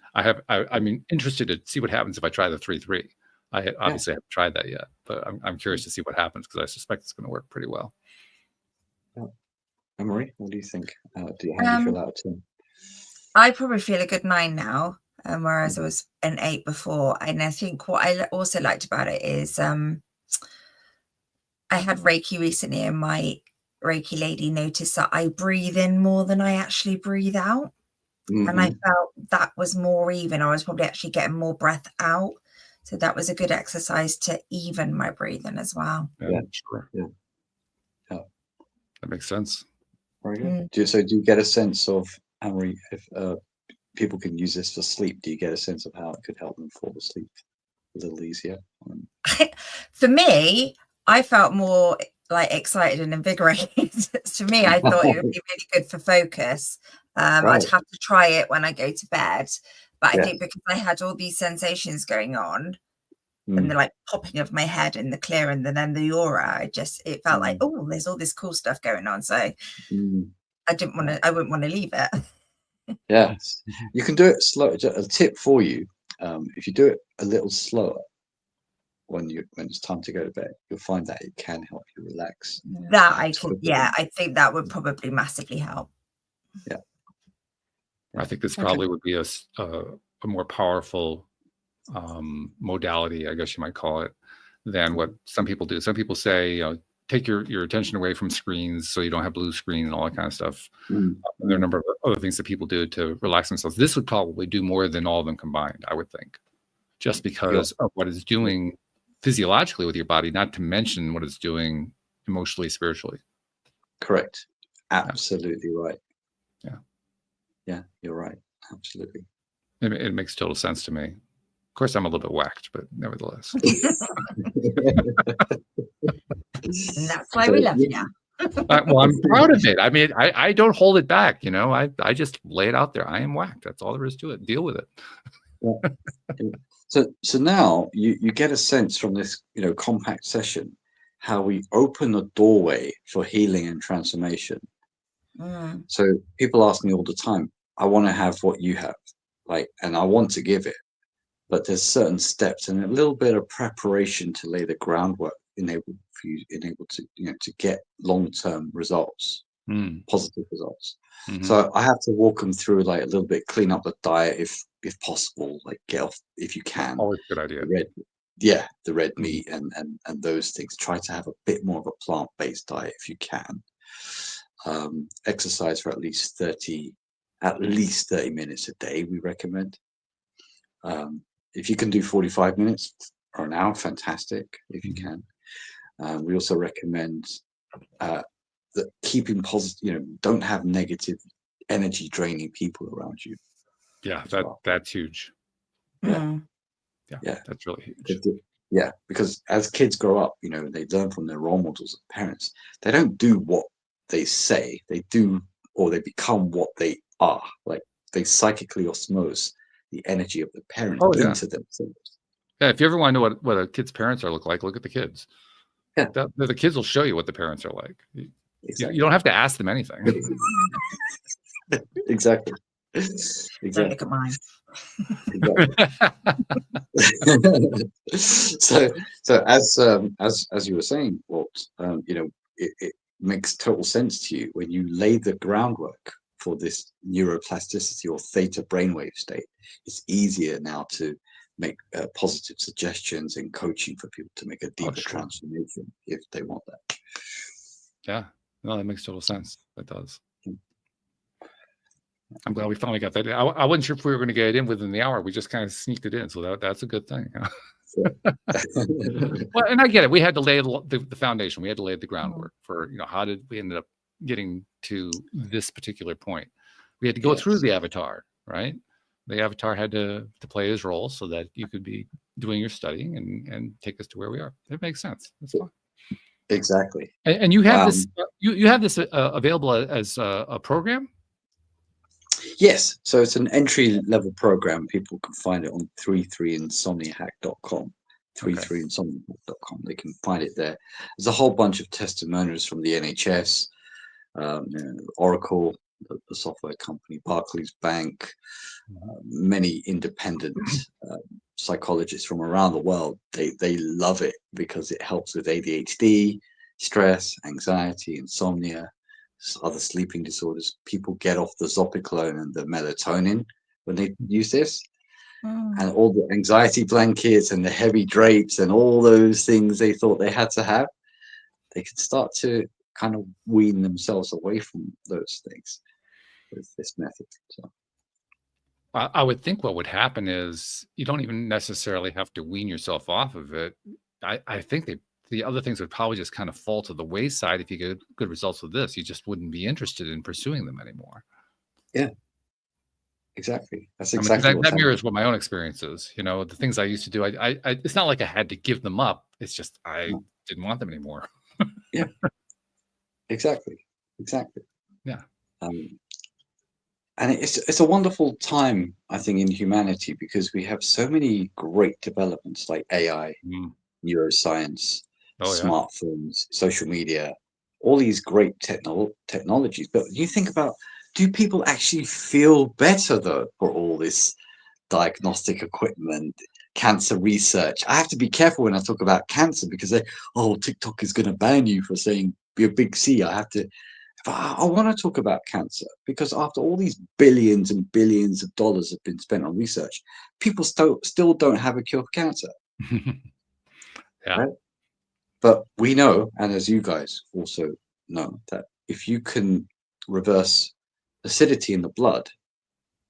I'm interested to see what happens if I try the 3-3. I obviously haven't tried that yet, but I'm curious to see what happens because I suspect it's going to work pretty well. Yeah. Anne-Marie, what do you think? How do you feel out of 10? I probably feel a good 9 now, whereas I was an 8 before. And I think what I also liked about it is I had Reiki recently, and my Reiki lady noticed that I breathe in more than I actually breathe out. And I felt that was more even. I was probably actually getting more breath out. So that was a good exercise to even my breathing as well. Yeah, sure. Yeah. That makes sense. Very good. So do you get a sense of, Anne-Marie, if people can use this for sleep, do you get a sense of how it could help them fall asleep a little easier? For me, I felt more like excited and invigorated. To me, I thought it would be really good for focus. I'd have to try it when I go to bed. But I think because I had all these sensations going on, and the like popping of my head and the clear and then the aura, it felt like, oh, there's all this cool stuff going on. So I wouldn't want to leave it. Yes, you can do it slow. A tip for you, if you do it a little slower when it's time to go to bed, you'll find that it can help you relax. That I think that would probably massively help. Yeah. I think this probably would be a more powerful modality, I guess you might call it, than what some people do. Some people say, take your attention away from screens so you don't have blue screen and all that kind of stuff. There are a number of other things that people do to relax themselves. This would probably do more than all of them combined, I would think, just because of what it's doing physiologically with your body, not to mention what it's doing emotionally, spiritually. Correct. Absolutely right. Yeah, you're right. Absolutely. It makes total sense to me. Of course, I'm a little bit whacked, but nevertheless. And that's why we love you. Well, I'm proud of it. I mean, I don't hold it back. I just lay it out there. I am whacked. That's all there is to it. Deal with it. So now you get a sense from this, compact session, how we open a doorway for healing and transformation. So people ask me all the time, I want to have what you have, and I want to give it, but there's certain steps and a little bit of preparation to lay the groundwork, enable to get long-term results, positive results. So I have to walk them through a little bit, clean up the diet if possible, get off if you can. Always a good idea. The red meat and those things. Try to have a bit more of a plant-based diet if you can. Exercise for at least 30 minutes a day, we recommend. If you can do 45 minutes or an hour, fantastic, if you can. We also recommend that keeping positive, don't have negative energy draining people around you. Yeah, that's huge. Yeah, that's really huge. Yeah, because as kids grow up, they learn from their role models and parents. They don't do what they say, they do, or they become what they are. They psychically osmose the energy of the parent into themselves. Yeah, if you ever want to know what a kid's parents look like, look at the kids. Yeah, the kids will show you what the parents are like. You don't have to ask them anything. Exactly. Don't look at mine. So as you were saying, Walt, it makes total sense to you when you lay the groundwork for this neuroplasticity or theta brainwave state. It's easier now to make positive suggestions and coaching for people to make a deeper sure. transformation if they want that. Yeah, no, that makes total sense. That does. I'm glad we finally got that. I wasn't sure if we were going to get it in within the hour. We just kind of sneaked it in, so that's a good thing. Well, and I get it. We had to lay the foundation. We had to lay the groundwork for, how did we end up getting to this particular point? We had to go through the avatar, right? The avatar had to play his role so that you could be doing your studying and take us to where we are. It makes sense. That's fine. Exactly. And you have this. You have this available as a program. Yes, so it's an entry-level program. People can find it on 33insomniahack.com. 33insomniahack.com. They can find it there. There's a whole bunch of testimonials from the NHS, Oracle, the software company, Barclays Bank, many independent psychologists from around the world. They love it because it helps with ADHD, stress, anxiety, insomnia, other sleeping disorders. People get off the Zopiclone and the melatonin when they use this, and all the anxiety blankets and the heavy drapes and all those things they thought they had to have, they can start to kind of wean themselves away from those things with this method. So I would think what would happen is you don't even necessarily have to wean yourself off of it. I think the other things would probably just kind of fall to the wayside if you get good results with this. You just wouldn't be interested in pursuing them anymore. Yeah, exactly. That's exactly that mirrors what my own experience is. The things I used to do, I it's not like I had to give them up. It's just I didn't want them anymore. Yeah, exactly. Yeah. And it's a wonderful time, I think, in humanity, because we have so many great developments like AI, neuroscience, smartphones, social media, all these great technologies. But you think about, do people actually feel better, though, for all this diagnostic equipment, cancer research? I have to be careful when I talk about cancer because TikTok is going to ban you for saying be a big C. But I want to talk about cancer because after all these billions and billions of dollars have been spent on research, people still don't have a cure for cancer. Yeah. Right? But we know, and as you guys also know, that if you can reverse acidity in the blood,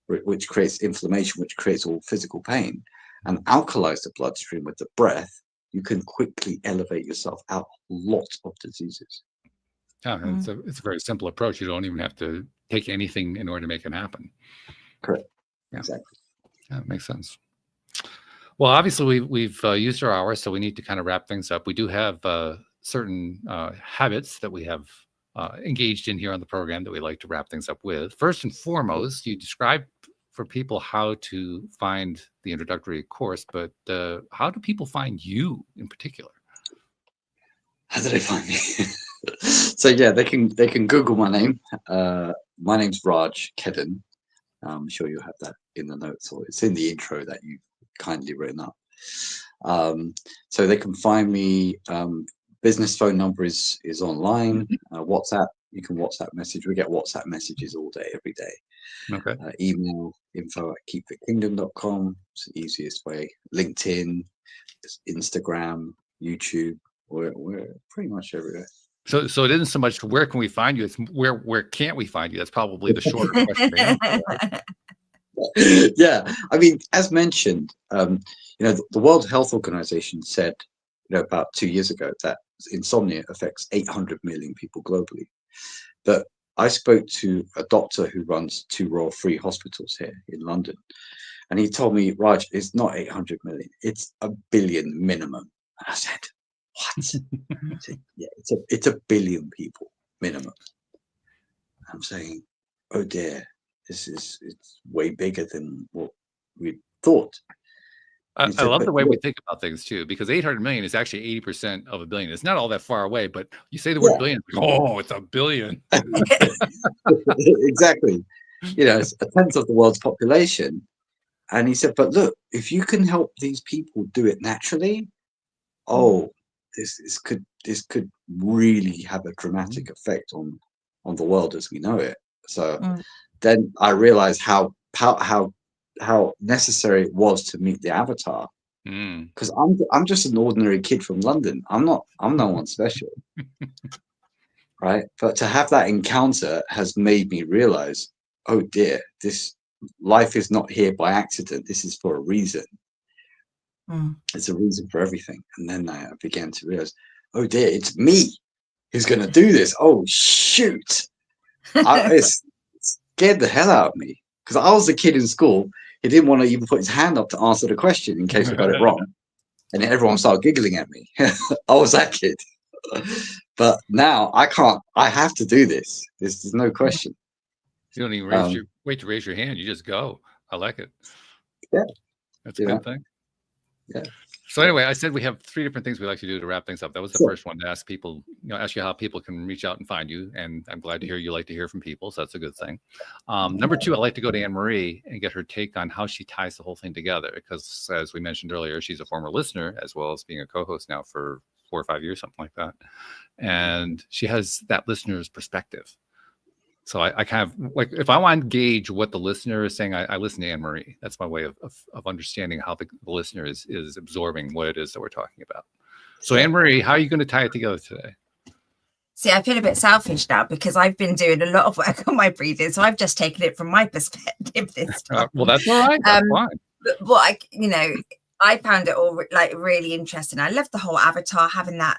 which creates inflammation, which creates all physical pain, and alkalize the bloodstream with the breath, you can quickly elevate yourself out of lots of diseases. Yeah, it's a very simple approach. You don't even have to take anything in order to make it happen. Correct. Yeah. Exactly. Yeah, it makes sense. Well, obviously we've used our hour, so we need to kind of wrap things up. We do have certain habits that we have engaged in here on the program that we like to wrap things up with. First and foremost, you described for people how to find the introductory course, but how do people find you in particular? How do they find me? So yeah, they can Google my name. My name's Raj Kedden. I'm sure you'll have that in the notes, or it's in the intro that you've kindly written up. So they can find me. Business phone number is online. WhatsApp, you can WhatsApp message. We get WhatsApp messages all day, every day. Okay. Email info@keepfitKingdom.com. It's the easiest way. LinkedIn, Instagram, YouTube. We're pretty much everywhere. So it isn't so much where can we find you, it's where can't we find you? That's probably the shorter question to answer, right? Yeah, I mean, as mentioned, the World Health Organization said, about 2 years ago that insomnia affects 800 million people globally. But I spoke to a doctor who runs 2 Royal Free Hospitals here in London, and he told me, Raj, it's not 800 million, it's 1 billion minimum. And I said, what? He said, yeah, it's 1 billion people minimum. I'm saying, oh dear, it's way bigger than what we thought. I love the way we think about things too, because 800 million is actually 80% of 1 billion. It's not all that far away, but you say the word billion, it's 1 billion. Exactly. It's a tenth of the world's population. And he said, but look, if you can help these people do it naturally, this could really have a dramatic effect on the world as we know it. So then I realized how how necessary it was to meet the avatar. Because I'm just an ordinary kid from London. I'm no one special. Right? But to have that encounter has made me realize, oh dear, this life is not here by accident. This is for a reason. It's a reason for everything. And then I began to realize, oh dear, it's me who's going to do this. Oh, shoot. It scared the hell out of me, because I was the kid in school. He didn't want to even put his hand up to answer the question in case I got it wrong. And then everyone started giggling at me. I was that kid. But now I can't. I have to do this. There's no question. You don't even wait to raise your hand. You just go. I like it. Yeah. That's a good thing. Yeah. So anyway, I said we have 3 different things we like to do to wrap things up. That was the first one, to ask people, ask you how people can reach out and find you. And I'm glad to hear you like to hear from people. So that's a good thing. Number 2, I'd like to go to Anne-Marie and get her take on how she ties the whole thing together. Because as we mentioned earlier, she's a former listener, as well as being a co-host now for 4 or 5 years, something like that. And she has that listener's perspective. So I kind of, like, if I want to gauge what the listener is saying, I listen to Anne-Marie. That's my way of understanding how the listener is absorbing what it is that we're talking about. So Anne-Marie, how are you going to tie it together today? See, I feel a bit selfish now because I've been doing a lot of work on my breathing. So I've just taken it from my perspective this time. Well, that's all right. That's fine. But I found it all like really interesting. I love the whole avatar, having that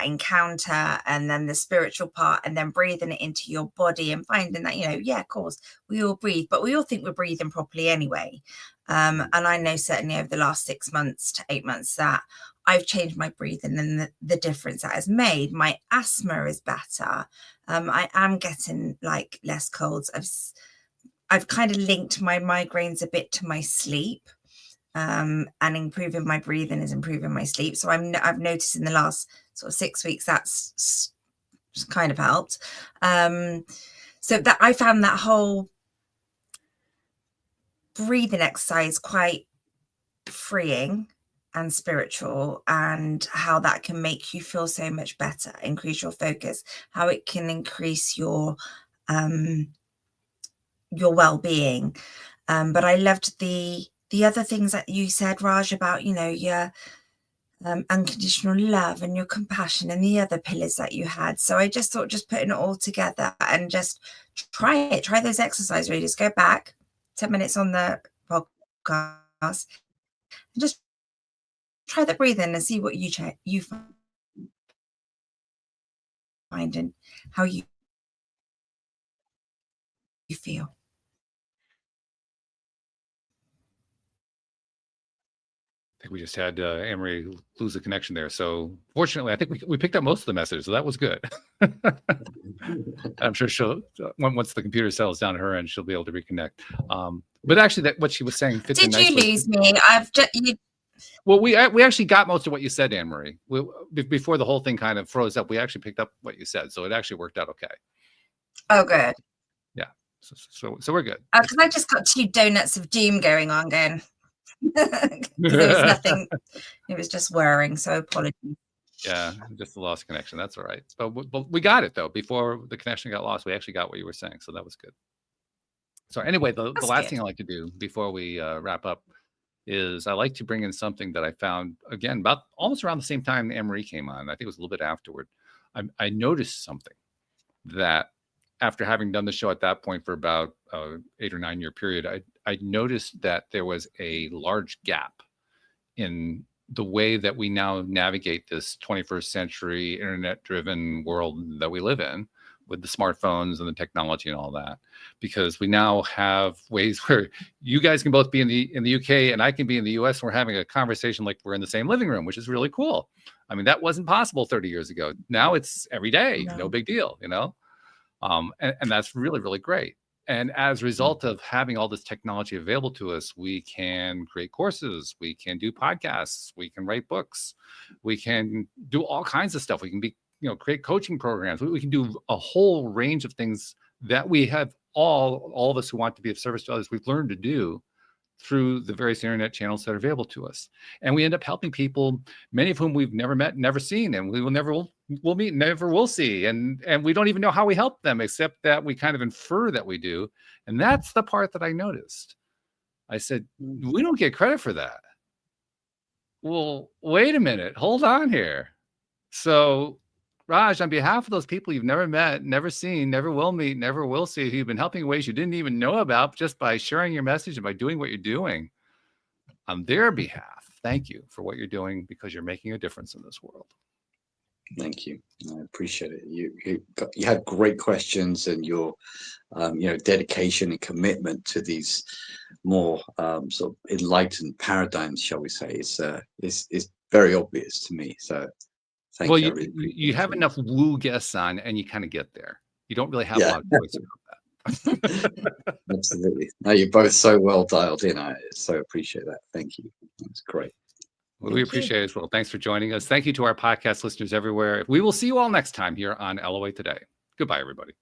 encounter, and then the spiritual part, and then breathing it into your body and finding that, of course we all breathe, but we all think we're breathing properly anyway. And I know certainly over the last 6 months to 8 months that I've changed my breathing, and the difference that has made. My asthma is better. I am getting like less colds. I've kind of linked my migraines a bit to my sleep. And improving my breathing is improving my sleep. So I've noticed in the last sort of 6 weeks that's kind of helped. So that I found that whole breathing exercise quite freeing and spiritual, and how that can make you feel so much better, increase your focus, how it can increase your well-being. But I loved the other things that you said, Raj, about, your unconditional love and your compassion and the other pillars that you had. So I just thought, just putting it all together and just try those exercise readers, go back 10 minutes on the podcast and just try the breathing and see what you find and how you feel. I think we just had Anne-Marie lose the connection there. So fortunately, I think we picked up most of the messages, so that was good. I'm sure she'll, once the computer settles down at her end, she'll be able to reconnect. But actually, what she was saying fits in nicely. Did you lose me? Well, we actually got most of what you said, Anne-Marie. Before the whole thing kind of froze up, we actually picked up what you said, so it actually worked out okay. Oh, good. Yeah, so we're good. Because I just got 2 donuts of doom going on again. There was nothing. It was just whirring. So apologies. Yeah, just a lost connection. That's all right. But we got it though. Before the connection got lost, we actually got what you were saying. So that was good. So anyway, the last thing I like to do before we wrap up is I like to bring in something that I found, again, about almost around the same time Anne-Marie came on. I think it was a little bit afterward. I noticed something that after having done the show at that point for about 8 or 9 year period, I noticed that there was a large gap in the way that we now navigate this 21st century internet-driven world that we live in, with the smartphones and the technology and all that, because we now have ways where you guys can both be in the UK and I can be in the US, and we're having a conversation like we're in the same living room, which is really cool. I mean, that wasn't possible 30 years ago. Now it's every day, no big deal, and that's really, really great. And as a result of having all this technology available to us, we can create courses, we can do podcasts, we can write books, we can do all kinds of stuff. We can create coaching programs. We can do a whole range of things that we have all of us who want to be of service to others, we've learned to do through the various internet channels that are available to us. And we end up helping people, many of whom we've never met, never seen, and we will never will meet, never will see. And we don't even know how we help them, except that we kind of infer that we do. And that's the part that I noticed. I said, we don't get credit for that. Well, wait a minute. Hold on here. So, Raj, on behalf of those people you've never met, never seen, never will meet, never will see, who you've been helping in ways you didn't even know about just by sharing your message and by doing what you're doing, on their behalf, thank you for what you're doing, because you're making a difference in this world. Thank you. I appreciate it. You had great questions, and your dedication and commitment to these more sort of enlightened paradigms, shall we say, is very obvious to me. So thank you. Well, you have enough woo guests on, and you kind of get there. You don't really have a lot of choice about that. Absolutely. No, you're both so well dialed in. I so appreciate that. Thank you. That's great. Well, we appreciate it as well. Thanks for joining us. Thank you to our podcast listeners everywhere. We will see you all next time here on LOA Today. Goodbye, everybody.